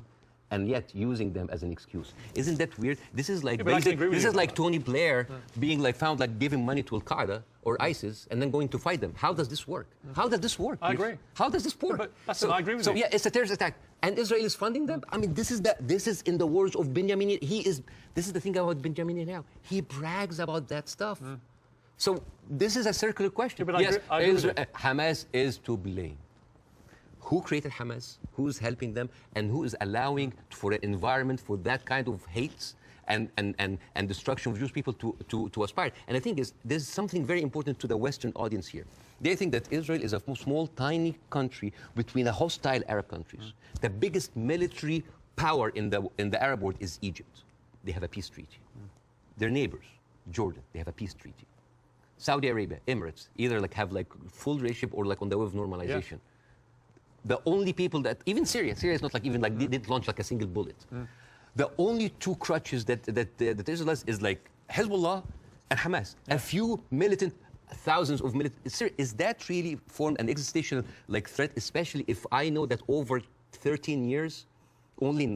and yet using them as an excuse? Isn't that weird? This is like this is like Tony Blair being like found like giving money to Al-Qaeda or ISIS and then going to fight them. How does this work? How does this work? I agree. How does this work? But Bassem, I agree with you. So yeah, it's a terrorist attack. And Israel is funding them? I mean, this is in the words of Benjamin. This is the thing about Benjamin now. He brags about that stuff. So this is a circular question. Yeah, but yes, I agree with you. Hamas is to blame. Who created Hamas? Who is helping them? And who is allowing for an environment for that kind of hate and destruction of Jewish people to aspire? And I think there's something very important to the Western audience here. They think that Israel is a small, tiny country between a hostile Arab countries. The biggest military power in the Arab world is Egypt. They have a peace treaty. Their neighbors, Jordan, they have a peace treaty. Saudi Arabia, Emirates, either like have like full relationship or like on the way of normalization. The only people that, even Syria is not like even like they didn't launch like a single bullet. The only two crutches that Israel has is like Hezbollah and Hamas. A few militant, thousands of militant. Is that really formed an existential like threat? Especially if I know that over 13 years, only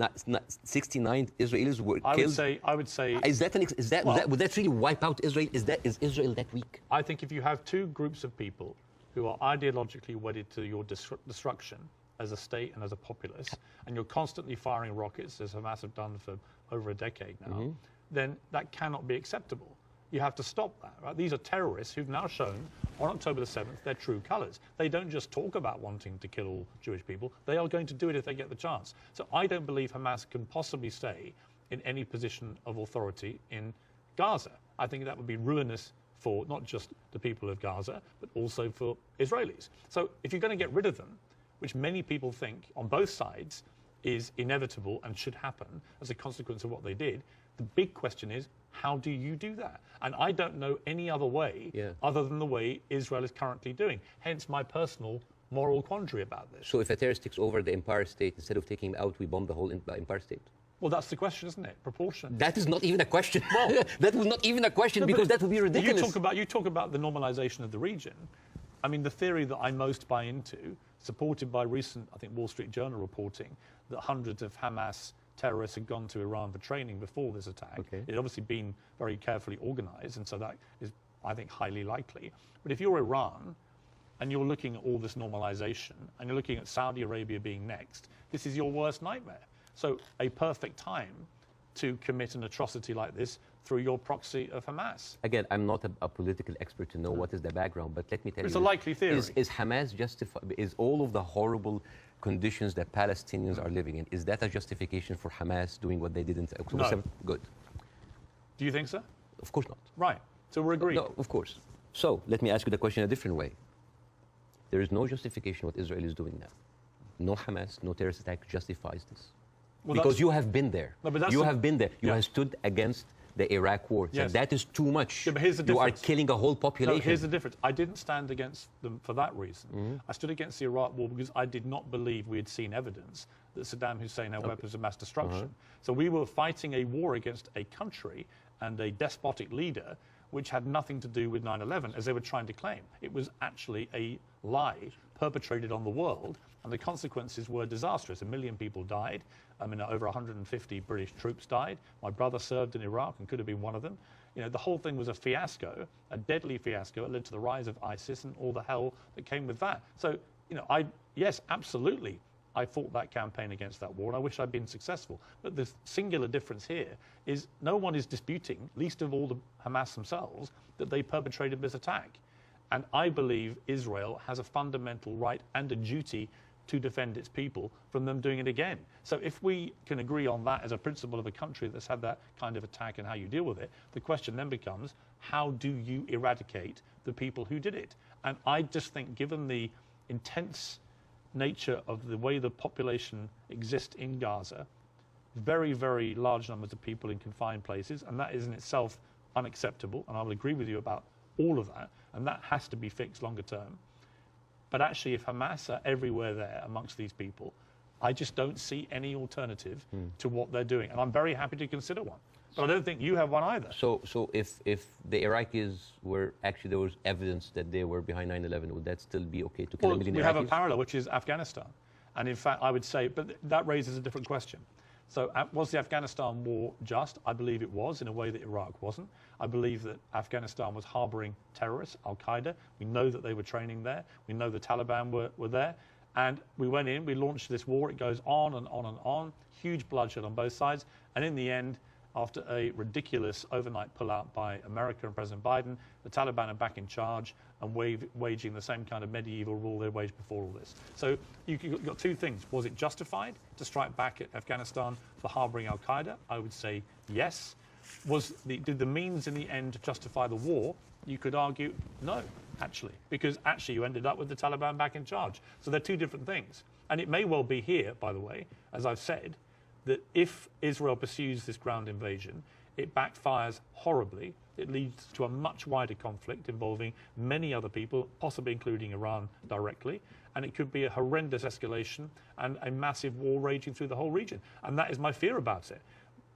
69 Israelis were killed. I would say. Would that really wipe out Israel? Is Israel that weak? I think if you have two groups of people who are ideologically wedded to your destruction as a state and as a populace, and you're constantly firing rockets, as Hamas have done for over a decade now, then that cannot be acceptable. You have to stop that. Right? These are terrorists who've now shown on October the 7th their true colours. They don't just talk about wanting to kill all Jewish people. They are going to do it if they get the chance. So I don't believe Hamas can possibly stay in any position of authority in Gaza. I think that would be ruinous for not just the people of Gaza, but also for Israelis. So if you're going to get rid of them, which many people think on both sides is inevitable and should happen as a consequence of what they did, the big question is, how do you do that? And I don't know any other way other than the way Israel is currently doing. Hence my personal moral quandary about this. So if a terrorist takes over the Empire State, instead of taking him out, we bomb the whole Empire State? Well, that's the question, isn't it? Proportion. That is not even a question. Well, that was not even a question because that would be ridiculous. You talk about the normalization of the region. I mean, the theory that I most buy into, supported by recent, I think, Wall Street Journal reporting, that hundreds of Hamas terrorists had gone to Iran for training before this attack. Okay. It had obviously been very carefully organized, and so that is, I think, highly likely. But if you're Iran, and you're looking at all this normalization, and you're looking at Saudi Arabia being next, this is your worst nightmare. So a perfect time to commit an atrocity like this through your proxy of Hamas. Again, I'm not a political expert to know what is the background, but let me tell you. It's a likely theory. Is Hamas justified? Is all of the horrible conditions that Palestinians are living in, is that a justification for Hamas doing what they did in October 7th? Good. Do you think so? Of course not. Right. So we're agreed. No, of course. So let me ask you the question a different way. There is no justification what Israel is doing now. No Hamas, no terrorist attack justifies this. Well, because you have been there. No, but you have been there. You have stood against the Iraq war. Yes. So that is too much. Yeah, but here's the difference. You are killing a whole population. No, here's the difference. I didn't stand against them for that reason. I stood against the Iraq war because I did not believe we had seen evidence that Saddam Hussein had weapons of mass destruction. So we were fighting a war against a country and a despotic leader which had nothing to do with 9/11, as they were trying to claim. It was actually a lie perpetrated on the world, and the consequences were disastrous. 1 million people died. I mean, over 150 British troops died. My brother served in Iraq and could have been one of them. You know, the whole thing was a fiasco, a deadly fiasco. It led to the rise of ISIS and all the hell that came with that. So, you know, yes, absolutely, I fought that campaign against that war, and I wish I'd been successful. But the singular difference here is no one is disputing, least of all the Hamas themselves, that they perpetrated this attack. And I believe Israel has a fundamental right and a duty to defend its people from them doing it again. So if we can agree on that as a principle of a country that's had that kind of attack and how you deal with it, the question then becomes, how do you eradicate the people who did it? And I just think, given the intense nature of the way the population exists in Gaza, very, very large numbers of people in confined places, and that is in itself unacceptable, and I will agree with you about all of that, and that has to be fixed longer term. But actually, if Hamas are everywhere there amongst these people, I just don't see any alternative to what they're doing. And I'm very happy to consider one. But I don't think you have one either. So if the Iraqis were actually, there was evidence that they were behind 9/11, would that still be okay to kill a million Iraqis? We have a parallel, which is Afghanistan. And in fact, I would say, but that raises a different question. So was the Afghanistan war just? I believe it was, in a way that Iraq wasn't. I believe that Afghanistan was harboring terrorists, Al-Qaeda. We know that they were training there. We know the Taliban were there. And we went in, we launched this war. It goes on and on and on. Huge bloodshed on both sides. And in the end, after a ridiculous overnight pullout by America and President Biden, the Taliban are back in charge and waging the same kind of medieval rule they waged before all this. So you've got two things. Was it justified to strike back at Afghanistan for harboring al-Qaeda? I would say yes. Did the means in the end justify the war? You could argue no, actually, because actually you ended up with the Taliban back in charge. So they're two different things. And it may well be here, by the way, as I've said, that if Israel pursues this ground invasion, it backfires horribly. It leads to a much wider conflict involving many other people, possibly including Iran directly. And it could be a horrendous escalation and a massive war raging through the whole region. And that is my fear about it.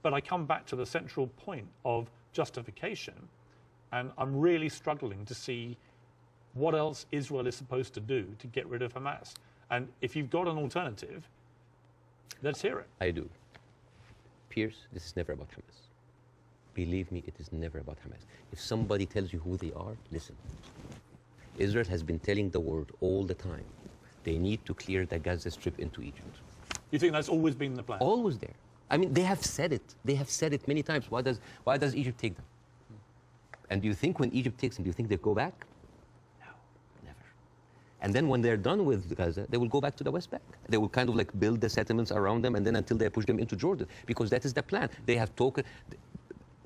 But I come back to the central point of justification, and I'm really struggling to see what else Israel is supposed to do to get rid of Hamas. And if you've got an alternative, let's hear it. I do. Piers, this is never about Hamas. Believe me, it is never about Hamas. If somebody tells you who they are, listen. Israel has been telling the world all the time, they need to clear the Gaza Strip into Egypt. You think that's always been the plan? Always there. I mean, they have said it. They have said it many times. Why does Egypt take them? And do you think when Egypt takes them, do you think they go back? No, never. And then when they're done with Gaza, they will go back to the West Bank. They will kind of like build the settlements around them, and then until they push them into Jordan, because that is the plan. They have talked,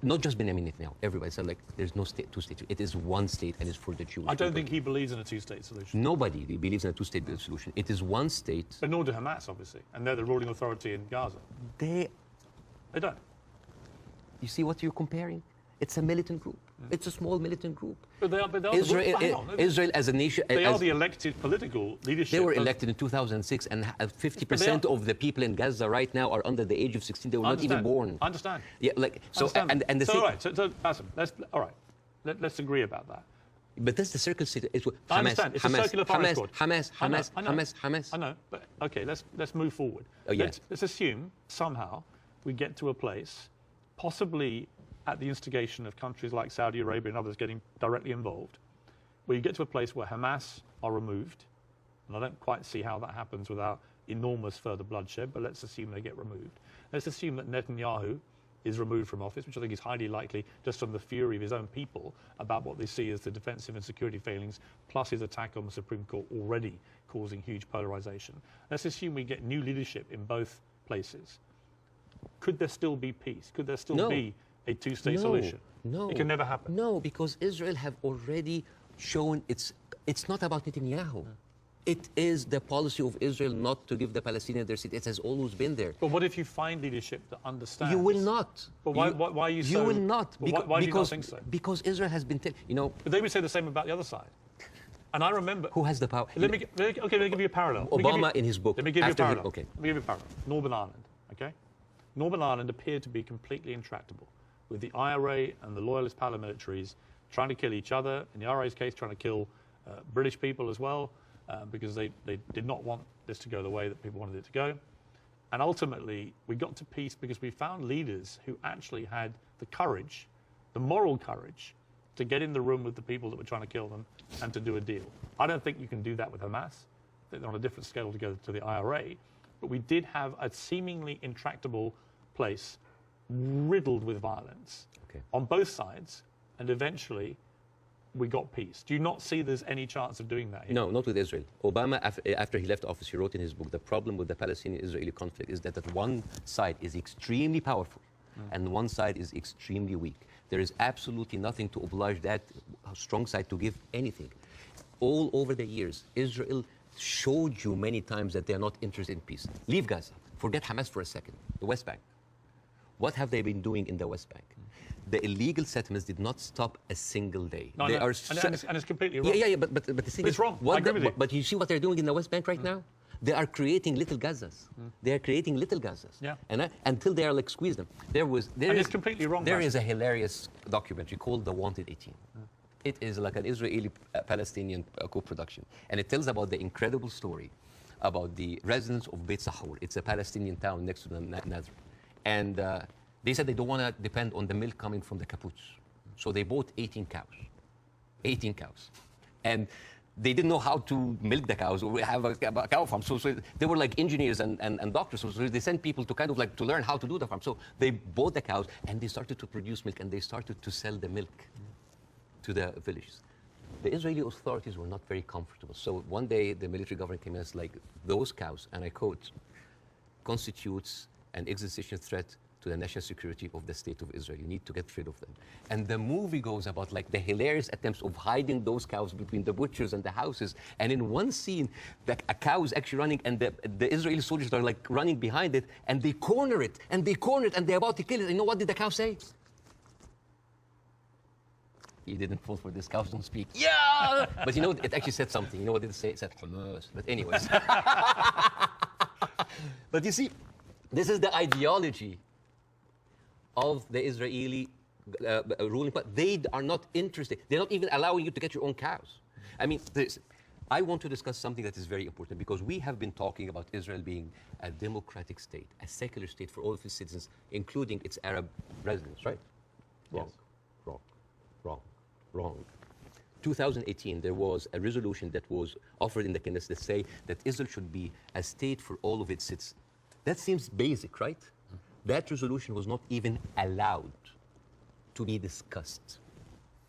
not just Benjamin Netanyahu, everybody said like there's no state, two-state. It is one state, and it's for the Jewish I don't people. think he believes in a two-state solution. Nobody believes in a two-state solution. It is one state. But nor do Hamas, obviously, and they're the ruling authority in Gaza. They don't. You see what you're comparing? It's a militant group. It's a small militant group. But they are Israel as a nation. They are the elected political leadership. They were elected in 2006, and 50% of the people in Gaza right now are under the age of 16. They were not even born. I understand. Yeah, like so. And the thing. All right. So Bassem, let's agree about that. But that's the circle state. I understand. It's a circular firing squad. Hamas. I know. But okay, let's move forward. Oh, yeah. Let's assume somehow we get to a place, possibly at the instigation of countries like Saudi Arabia and others getting directly involved, where you get to a place where Hamas are removed, and I don't quite see how that happens without enormous further bloodshed, but let's assume they get removed. Let's assume that Netanyahu is removed from office, which I think is highly likely just from the fury of his own people about what they see as the defensive and security failings, plus his attack on the Supreme Court already causing huge polarization. Let's assume we get new leadership in both places. Could there still be peace? Could there still be a two-state solution? No. It can never happen. No, because Israel have already shown it's not about Netanyahu. It is the policy of Israel not to give the Palestinians their city. It has always been there. But what if you find leadership that understands? You will not. But why are you so? You will not. Why do you not think so? Because Israel has been, But they would say the same about the other side. And I remember. Who has the power? Let me give you a parallel. Obama in his book. Let me give you a parallel. Okay. Let me give you a parallel. Northern Ireland. Okay. Northern Ireland appeared to be completely intractable, with the IRA and the loyalist paramilitaries trying to kill each other. In the IRA's case, trying to kill British people as well. Because they did not want this to go the way that people wanted it to go. And ultimately, we got to peace because we found leaders who actually had the courage, the moral courage, to get in the room with the people that were trying to kill them and to do a deal. I don't think you can do that with Hamas. I think they're on a different scale together to the IRA. But we did have a seemingly intractable place riddled with violence on both sides. And eventually, we got peace. Do you not see there's any chance of doing that here? No, not with Israel. Obama, after he left office, he wrote in his book, the problem with the Palestinian-Israeli conflict is that one side is extremely powerful and one side is extremely weak. There is absolutely nothing to oblige that strong side to give anything. All over the years, Israel showed you many times that they are not interested in peace. Leave Gaza. Forget Hamas for a second. The West Bank. What have they been doing in the West Bank? The illegal settlements did not stop a single day. No, and it's completely wrong. Yeah, but the thing it's wrong. I agree with you. But you see what they're doing in the West Bank right now? They are creating little Gazas. They are creating little Gazas. Yeah. And until they are like squeeze them. It's completely wrong. There is a hilarious documentary called The Wanted 18. It is like an Israeli-Palestinian co-production. And it tells about the incredible story about the residents of Beit Sahur. It's a Palestinian town next to the Nazareth. And they said they don't want to depend on the milk coming from the kibbutz. So they bought 18 cows. 18 cows. And they didn't know how to milk the cows or have a cow farm. So they were like engineers and doctors. So they sent people to kind of like to learn how to do the farm. So they bought the cows and they started to produce milk and they started to sell the milk to the villages. The Israeli authorities were not very comfortable. So one day the military government came in and said, like, those cows, and I quote, constitutes an existential threat to the national security of the state of Israel. You need to get rid of them. And the movie goes about like the hilarious attempts of hiding those cows between the butchers and the houses. And in one scene, a cow is actually running and the Israeli soldiers are like running behind it and they corner it and they're about to kill it. And you know what did the cow say? He didn't fall for this. Cows don't speak. Yeah! But you know, it actually said something. You know what did it say? It said Hamas. But anyways. But you see, this is the ideology of the Israeli ruling party. They are not interested. They're not even allowing you to get your own cows. I mean, I want to discuss something that is very important because we have been talking about Israel being a democratic state, a secular state for all of its citizens, including its Arab residents, right? Wrong, Yes. wrong. 2018, there was a resolution that was offered in the Knesset that say that Israel should be a state for all of its citizens. That seems basic, right? That resolution was not even allowed to be discussed.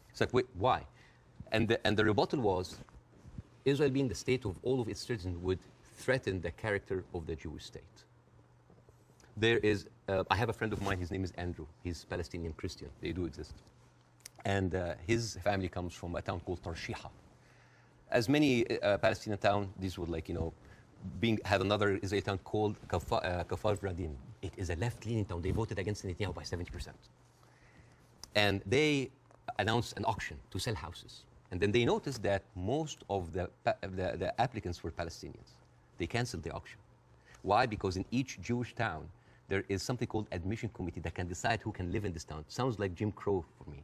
It's like, wait, why? And the rebuttal was, Israel being the state of all of its citizens would threaten the character of the Jewish state. There is, I have a friend of mine, his name is Andrew. He's Palestinian Christian, they do exist. And his family comes from a town called Tarshiha. As many Palestinian towns, these would like, you know, have another Israeli town called Kafar Radim. It is a left-leaning town. They voted against Netanyahu by 70%. And they announced an auction to sell houses. And then they noticed that most of the applicants were Palestinians. They canceled the auction. Why? Because in each Jewish town, there is something called admission committee that can decide who can live in this town. Sounds like Jim Crow for me.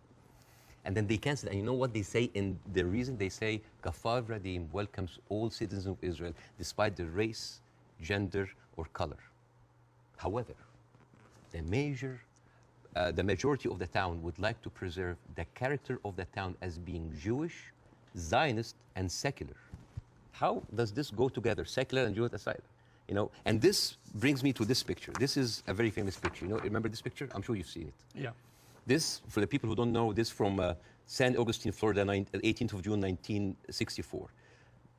And then they cancel. And you know what they say in the reason? They say, Kafar Radim welcomes all citizens of Israel, despite their race, gender, or color. However, the majority of the town would like to preserve the character of the town as being Jewish, Zionist, and secular. How does this go together, secular and Jewish aside? You know, and this brings me to this picture. This is a very famous picture. You know, remember this picture? I'm sure you've seen it. Yeah. This, for the people who don't know, this from San Augustine, Florida, 18th of June, 1964.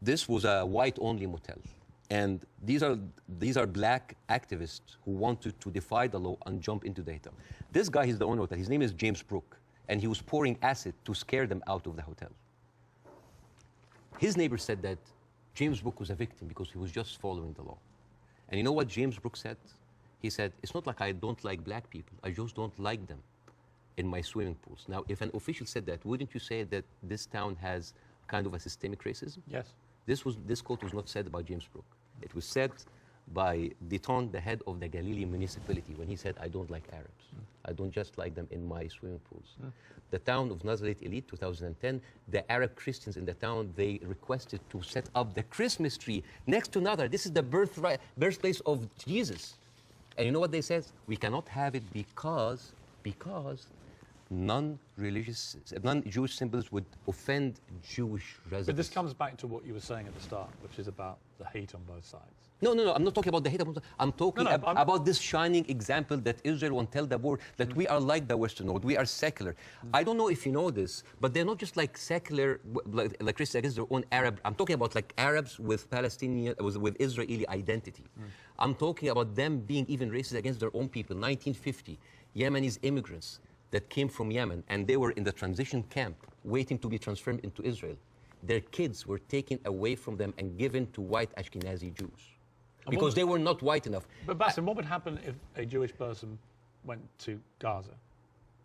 This was a white-only motel. And these are black activists who wanted to defy the law and jump into the hotel. This guy, he's the owner of that. His name is James Brooke. And he was pouring acid to scare them out of the hotel. His neighbor said that James Brooke was a victim because he was just following the law. And you know what James Brooke said? He said, it's not like I don't like black people. I just don't like them in my swimming pools. Now, if an official said that, wouldn't you say that this town has kind of a systemic racism? Yes. This quote was not said by James Brooke. It was said by Deton, the head of the Galilee municipality, when he said, I don't like Arabs. I don't just like them in my swimming pools. The town of Nazareth Elite, 2010, the Arab Christians in the town, they requested to set up the Christmas tree next to Nazareth. This is the birthplace of Jesus. And you know what they said? We cannot have it because non-Jewish symbols would offend Jewish residents. But this comes back to what you were saying at the start, which is about the hate on both sides. No, I'm not talking about the hate. I'm talking about this shining example that Israel won't tell the world that we are like the Western world. We are secular. I don't know if you know this, but they're not just like secular, like Christians against their own Arab. I'm talking about like Arabs with Palestinian, with Israeli identity. I'm talking about them being even racist against their own people. 1950, Yemenis immigrants that came from Yemen, and they were in the transition camp waiting to be transferred into Israel. Their kids were taken away from them and given to white Ashkenazi Jews because they were not white enough. But Bassem, what would happen if a Jewish person went to Gaza?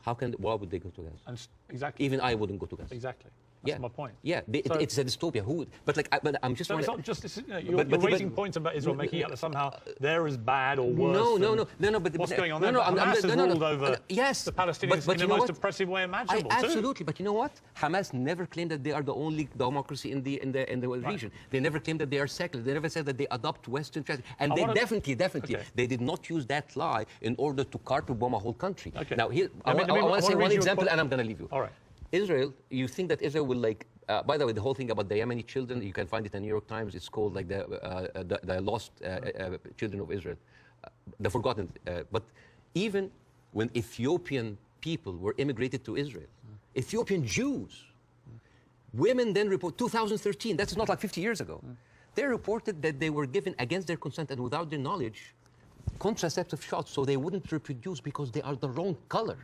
Why would they go to Gaza? And exactly. Even I wouldn't go to Gaza. Exactly. That's my point. Yeah, it's a dystopia. Who would? But like, I'm just. So it's not just you're raising points about Israel, making out that somehow they're as bad or worse. No. But what's going on there? Hamas has ruled over the Palestinians in the most oppressive way imaginable. Absolutely, but you know what? Hamas never claimed that they are the only democracy in the region. They never claimed that they are secular. They never said that they adopt Western strategy. And they definitely, they did not use that lie in order to carpet bomb a whole country. Okay. Now here, I want to say one example, and I'm going to leave you. All right. Israel, you think that Israel will like, by the way, the whole thing about the Yemeni children, you can find it in the New York Times, it's called like the lost children of Israel, the forgotten. But even when Ethiopian people were immigrated to Israel, Ethiopian Jews, women then report, 2013, that's not like 50 years ago, they reported that they were given against their consent and without their knowledge contraceptive shots so they wouldn't reproduce because they are the wrong color.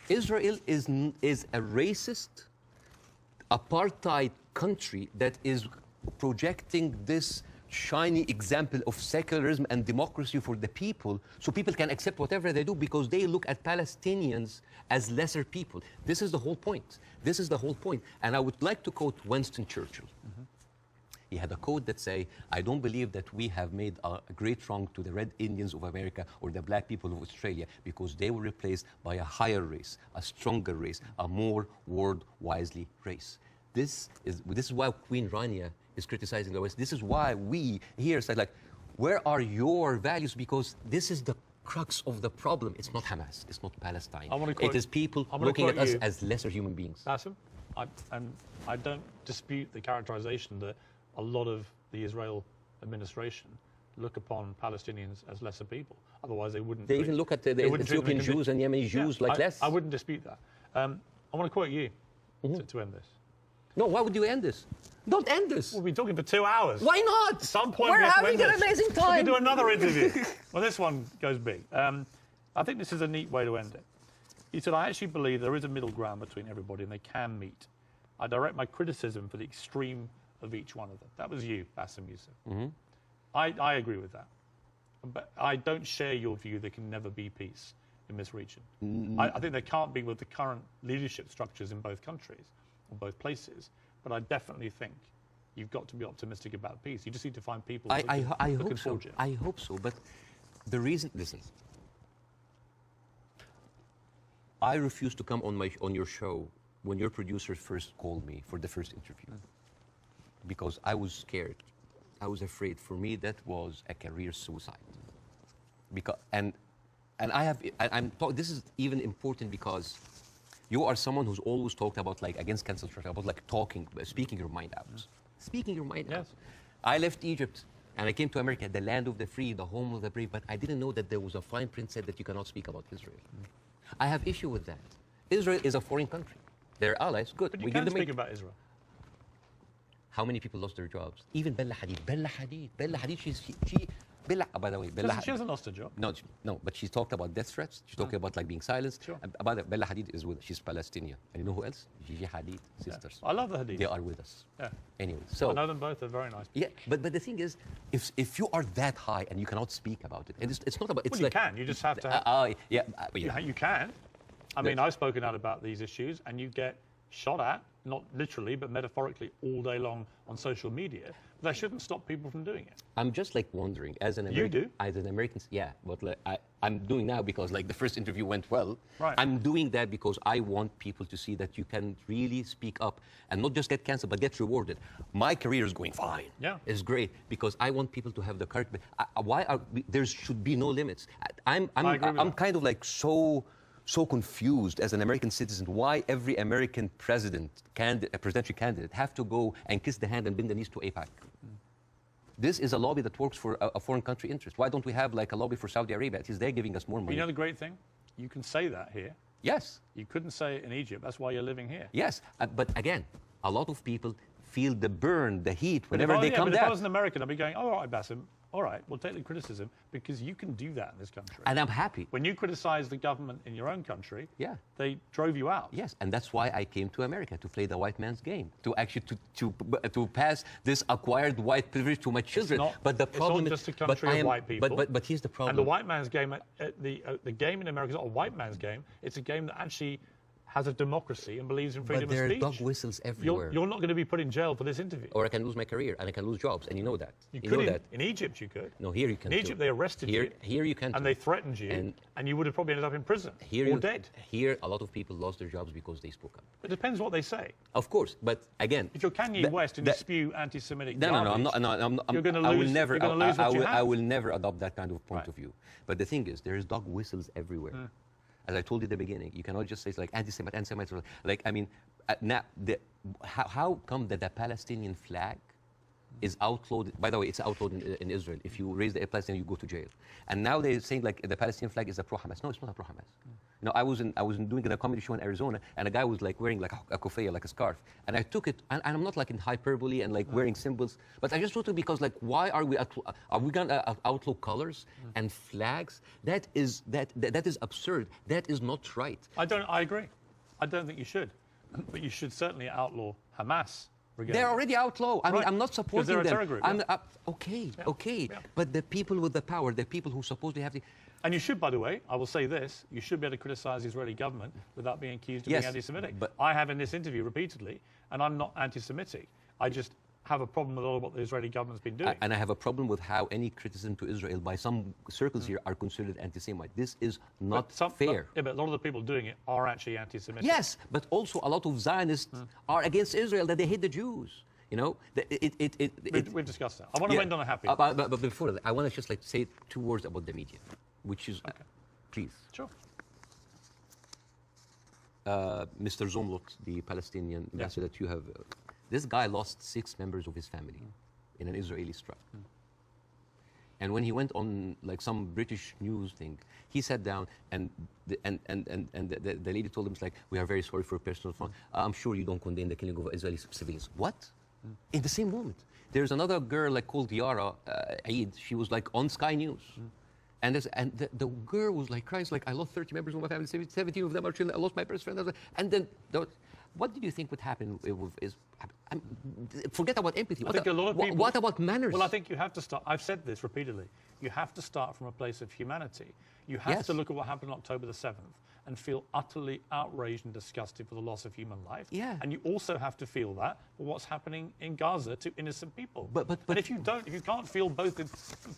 Israel is a racist, apartheid country that is projecting this shiny example of secularism and democracy for the people so people can accept whatever they do because they look at Palestinians as lesser people. This is the whole point. This is the whole point. And I would like to quote Winston Churchill. He had a quote that say, I don't believe that we have made a great wrong to the Red Indians of America or the black people of Australia because they were replaced by a higher race, a stronger race, a more world-wisely race. This is why Queen Rania is criticizing the West. This is why we here say, like, where are your values? Because this is the crux of the problem. It's not Hamas. It's not Palestine. It is people looking at us as lesser human beings. Bassem, I don't dispute the characterization that a lot of the Israel administration look upon Palestinians as lesser people. Otherwise, they wouldn't. They even look at the Ethiopian Jews and Yemeni Jews like less. I wouldn't dispute that. I want to quote you to end this. No, why would you end this? Don't end this. We've been talking for 2 hours. Why not? At some point, we're having an amazing time. We can do another interview. Well, this one goes big. I think this is a neat way to end it. He said, I actually believe there is a middle ground between everybody and they can meet. I direct my criticism for the extreme of each one of them. That was you, Bassem Youssef. I agree with that. But I don't share your view there can never be peace in this region. I think there can't be with the current leadership structures in both countries, or both places. But I definitely think you've got to be optimistic about peace. You just need to find people I hope so. forward. I hope so. But the reason, listen, I refused to come on your show when your producer first called me for the first interview. Because I was scared. I was afraid. For me, that was a career suicide. This is even important because you are someone who's always talked about like against cancel culture, about like speaking your mind out. Speaking your mind out. I left Egypt And I came to America, the land of the free, the home of the brave, but I didn't know that there was a fine print said that you cannot speak about Israel. I have issue with that. Israel is a foreign country. They're allies, good. But you can speak about Israel. How many people lost their jobs? Even Bella Hadid, she by the way, She hasn't lost her job. No, but she talked about death threats. She's talking about like being silenced. Sure. About that, Bella Hadid is with us. She's Palestinian. And you know who else? Gigi Hadid, sisters. Yeah. I love the Hadid. They are with us. Yeah. Anyway, so I know them both. They're very nice people. yeah, but the thing is, if you are that high and you cannot speak about it, and it's not about. It's Well, like, you can. You just have to. Yeah. You can. I mean, I've spoken out about these issues, and you get shot at, not literally, but metaphorically, all day long on social media. But that shouldn't stop people from doing it. I'm just like wondering, as an American, You do? as an American, yeah. But like, I'm doing now because like the first interview went well. Right. I'm doing that because I want people to see that you can really speak up and not just get canceled, but get rewarded. My career is going fine. Yeah. It's great because I want people to have the courage. There should be no limits. I'm kind of like so confused as an American citizen why every American presidential candidate have to go and kiss the hand and bend the knees to AIPAC. This is a lobby that works for a foreign country interest. Why don't we have like a lobby for Saudi Arabia? At least they're giving us more money. You know the great thing? You can say that here. Yes. You couldn't say it in Egypt. That's why you're living here. Yes. But again, a lot of people feel the burn, the heat, whenever they come but down. If I was an American, I'd be going, all right, Bassem, all right, we'll take the criticism because you can do that in this country. And I'm happy. When you criticize the government in your own country, yeah, they drove you out. Yes, and that's why I came to America, to play the white man's game, to actually to pass this acquired white privilege to my children. But the problem it's not just a country of white people. But here's the problem. And the white man's game, the game in America is not a white man's game. It's a game that actually has a democracy and believes in freedom of speech. But there are dog whistles everywhere. You're not going to be put in jail for this interview. Or I can lose my career and I can lose jobs, and you know that. You know could that. In Egypt, you could. No, here you can't. In Egypt, they arrested you. Here you can't. And they threatened you, and you would have probably ended up in prison or dead. Here, a lot of people lost their jobs because they spoke up. It depends what they say. Of course, but again, if you're Kanye West and you spew anti-Semitic garbage, I'm not. You're going to lose. I will never adopt that kind of point of view. But the thing is, there is dog whistles everywhere. As I told you at the beginning, you cannot just say it's like anti-Semite. Like, I mean, now, how come that the Palestinian flag is outlawed? By the way, it's outlawed in Israel. If you raise the Palestinian, you go to jail. And now they're saying like the Palestinian flag is a pro-Hamas. No, it's not a pro-Hamas. You know, I was doing a comedy show in Arizona, and a guy was like wearing like a kufiyah, like a scarf, and I took it, and I'm not like in hyperbole and like wearing symbols, but I just took it because like, why are we gonna outlaw colors and flags? That is absurd. That is not right. I agree. I don't think you should, but you should certainly outlaw Hamas. They're already outlaw. I mean, I'm not supporting them. They're a terror group. Okay. But the people with the power, the people who supposedly have the... And you should, by the way, I will say this, you should be able to criticize the Israeli government without being accused of being anti-Semitic. But I have in this interview repeatedly, and I'm not anti-Semitic. I just have a problem with all of what the Israeli government's been doing. And I have a problem with how any criticism to Israel by some circles here are considered anti-Semite. This is not fair. But a lot of the people doing it are actually anti-Semitic. Yes, but also a lot of Zionists are against Israel, that they hate the Jews. You know, we've discussed that. I want to end on a happy. But before that, I want to just like say 2 words about the media, which is, please. Sure. Mr. Zomlot, the Palestinian ambassador that you have, this guy lost 6 members of his family in an Israeli strike. And when he went on like some British news thing, he sat down and the lady told him, it's like, we are very sorry for personal fun. I'm sure you don't condemn the killing of Israeli civilians. What? In the same moment, there's another girl like called Yara Eid. She was like on Sky News. And the girl was like crying, like, I lost 30 members of my family, 17 of them are children, I lost my best friend. And then, what did you think would happen? Forget about empathy. I think a lot of people, what about manners? Well, I think you have to start, I've said this repeatedly, you have to start from a place of humanity. You have to look at what happened on October the 7th and feel utterly outraged and disgusted for the loss of human life. Yeah. And you also have to feel that for what's happening in Gaza to innocent people. But and if you can't feel both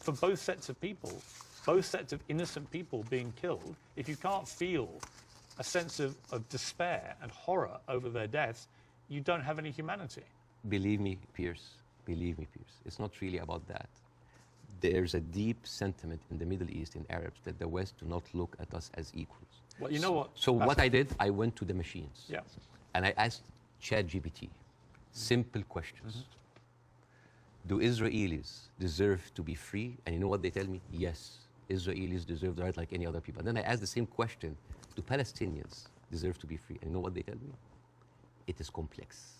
for both sets of people, both sets of innocent people being killed, if you can't feel a sense of despair and horror over their deaths, you don't have any humanity. Believe me, Piers. It's not really about that. There's a deep sentiment in the Middle East, in Arabs, that the West do not look at us as equals. Well, you know what? So what I did, I went to the machines. Yeah. And I asked ChatGPT simple questions. do Israelis deserve to be free? And you know what they tell me? Yes, Israelis deserve the right like any other people. And then I ask the same question, do Palestinians deserve to be free? And you know what they tell me? It is complex.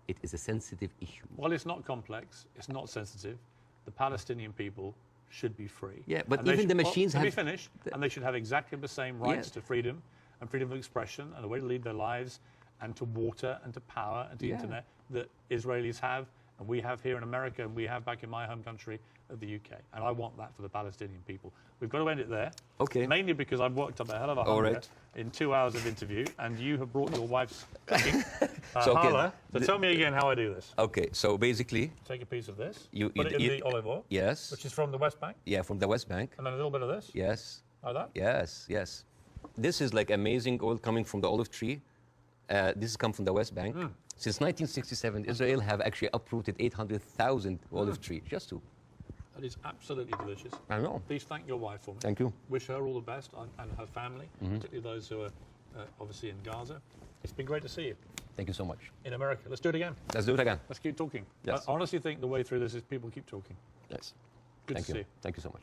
It is a sensitive issue. Well, it's not complex. It's not sensitive. The Palestinian people should be free. Yeah, but even the machines have... Let me finish. And they should have exactly the same rights to freedom and freedom of expression and the way to lead their lives and to water and to power and to internet that Israelis have and we have here in America and we have back in my home country of the UK. And I want that for the Palestinian people. We've got to end it there. Okay. Mainly because I've worked up a hell of a hunger in 2 hours of interview and you have brought your wife's cooking. So tell me again how I do this. Okay, so basically... Take a piece of this, put it in the olive oil. Yes. Which is from the West Bank. Yeah, from the West Bank. And then a little bit of this. Yes. Like that? Yes, yes. This is like amazing oil coming from the olive tree. This has come from the West Bank. Since 1967, Israel have actually uprooted 800,000 olive trees, just two. That is absolutely delicious. I know. Please thank your wife for me. Thank you. Wish her all the best and her family, particularly those who are obviously in Gaza. It's been great to see you. Thank you so much. In America. Let's do it again. Let's do it again. Let's keep talking. Yes. I honestly think the way through this is people keep talking. Yes. Good to see you. Thank you so much.